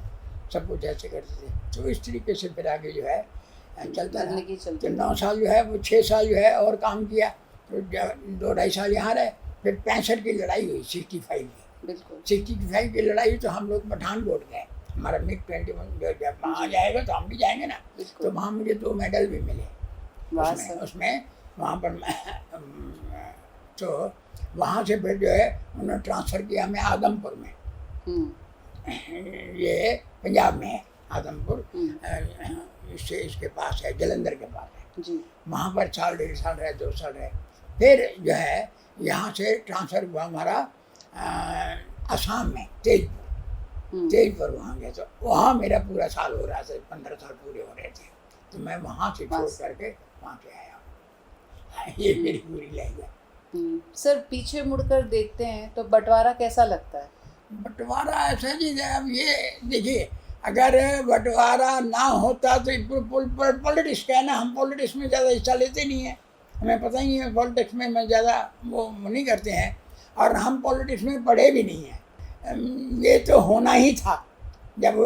B: सब कुछ ऐसे करते थे। तो इस तरीके से फिर आगे जो है चलता रहा। तो 9 साल जो है वो 6 साल जो है और काम किया, तो 2-2.5 साल यहाँ रहे। फिर 65 की लड़ाई हुई, 65 की।
A: बिल्कुल
B: 65 की लड़ाई, तो हम लोग पठानकोट गए। हमारा MiG-21 जो जब वहाँ जाएगा तो हम भी जाएंगे ना। तो वहाँ मुझे 2 मेडल भी मिले उसमें वहाँ पर। तो वहाँ से फिर जो है उन्होंने ट्रांसफ़र किया हमें आदमपुर में, ये पंजाब में है आदमपुर, इसके पास है, जलंधर के पास है जी। वहाँ पर 1.5 साल रहे, 2 साल रहे। फिर जो है यहाँ से ट्रांसफ़र हुआ हमारा असम में, तेजपुर वहाँ गए। तो वहाँ मेरा पूरा साल हो रहा था, 15 साल पूरे हो रहे थे। तो मैं वहाँ से छोड़
A: बस।
B: करके वहाँ पे आया। ये मेरी पूरी लाइफ है।
A: सर पीछे मुड़कर देखते हैं तो बंटवारा कैसा लगता है?
B: बंटवारा ऐसा नहीं है। अब ये देखिए, अगर बंटवारा ना होता तो पॉलिटिक्स का है ना, हम पॉलिटिक्स में ज़्यादा हिस्सा लेते नहीं हैं, हमें पता ही नहीं है पॉलिटिक्स में मैं ज़्यादा वो नहीं करते हैं, और हम पॉलिटिक्स में पढ़े भी नहीं हैं। ये तो होना ही था जब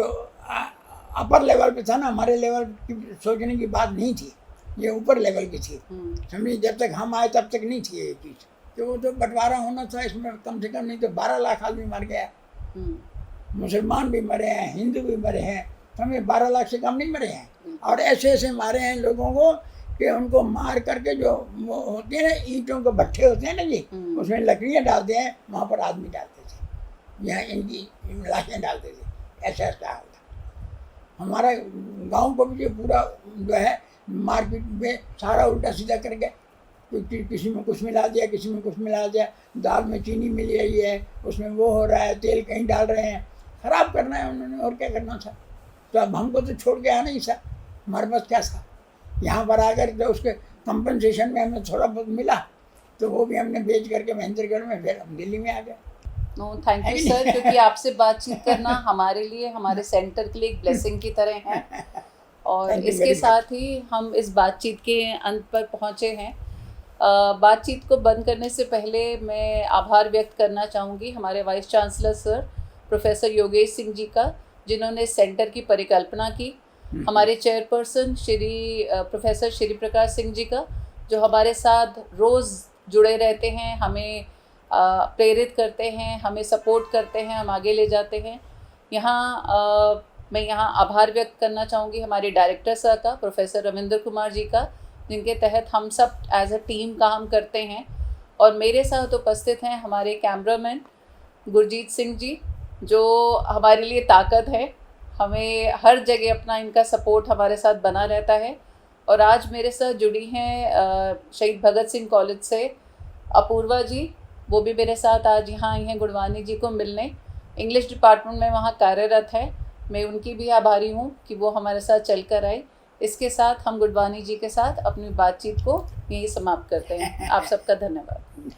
B: अपर लेवल पे था ना, हमारे लेवल की सोचने की बात नहीं थी, ये ऊपर लेवल की थी। समझिए, जब तक हम आए तब तक नहीं थी ये चीज़, तो वो तो बंटवारा होना था। इसमें कम से कम नहीं तो 12 लाख आदमी मर गया, मुसलमान भी मरे हैं, हिंदू भी मरे हैं, समझे, 12 लाख से कम नहीं मरे हैं। और ऐसे ऐसे मारे हैं लोगों को कि उनको मार करके जो होते हैं ना, ईंटों के भट्ठे होते हैं ना जी, उसमें लकड़ियाँ डालते हैं, वहाँ पर आदमी डालते थे, यहाँ इनकी लाशें डालते थे। ऐसा ऐसा होता। हमारा गांव को भी जो पूरा जो है मारपीट में सारा उल्टा सीधा कर गए, किसी में कुछ मिला दिया, किसी में कुछ मिला दिया, दाल में चीनी मिल रही है, उसमें वो हो रहा है, तेल कहीं डाल रहे हैं, ख़राब करना है उन्होंने, और क्या करना था। तो अब हमको तो छोड़ के आना नहीं था, हमारे पास क्या था। यहाँ पर आकर तो उसके कंपनसेशन में हमें थोड़ा बहुत मिला, तो वो भी हमने बेच करके महेंद्रगढ़ में, फिर हम दिल्ली में आ गए।
A: नो थैंक यू सर, क्योंकि आपसे बातचीत करना हमारे लिए, हमारे सेंटर के लिए एक ब्लेसिंग की तरह है। और इसके साथ ही हम इस बातचीत के अंत पर पहुँचे हैं। बातचीत को बंद करने से पहले मैं आभार व्यक्त करना चाहूँगी हमारे vice chancellor sir professor Yogesh Singh ji का, जिन्होंने सेंटर की परिकल्पना की, हमारे चेयरपर्सन श्री प्रोफेसर श्री प्रकाश सिंह जी का, जो हमारे साथ रोज़ जुड़े रहते हैं, हमें प्रेरित करते हैं, हमें सपोर्ट करते हैं, हम आगे ले जाते हैं। मैं यहाँ आभार व्यक्त करना चाहूँगी हमारे डायरेक्टर सर का, प्रोफेसर रविंद्र कुमार जी का, जिनके तहत हम सब एज अ टीम काम करते हैं। और मेरे साथ उपस्थित हैं हमारे कैमरामैन गुरजीत सिंह जी, जो हमारे लिए ताकत है, हमें हर जगह अपना इनका सपोर्ट हमारे साथ बना रहता है। और आज मेरे साथ जुड़ी हैं शहीद भगत सिंह कॉलेज से अपूर्वा जी, वो भी मेरे साथ आज यहाँ आई हैं गुणवानी जी को मिलने, इंग्लिश डिपार्टमेंट में वहाँ कार्यरत है। मैं उनकी भी आभारी हूँ कि वो हमारे साथ चल कर आए। इसके साथ हम गुणवानी जी के साथ अपनी बातचीत को यहीं समाप्त करते हैं। आप सबका धन्यवाद।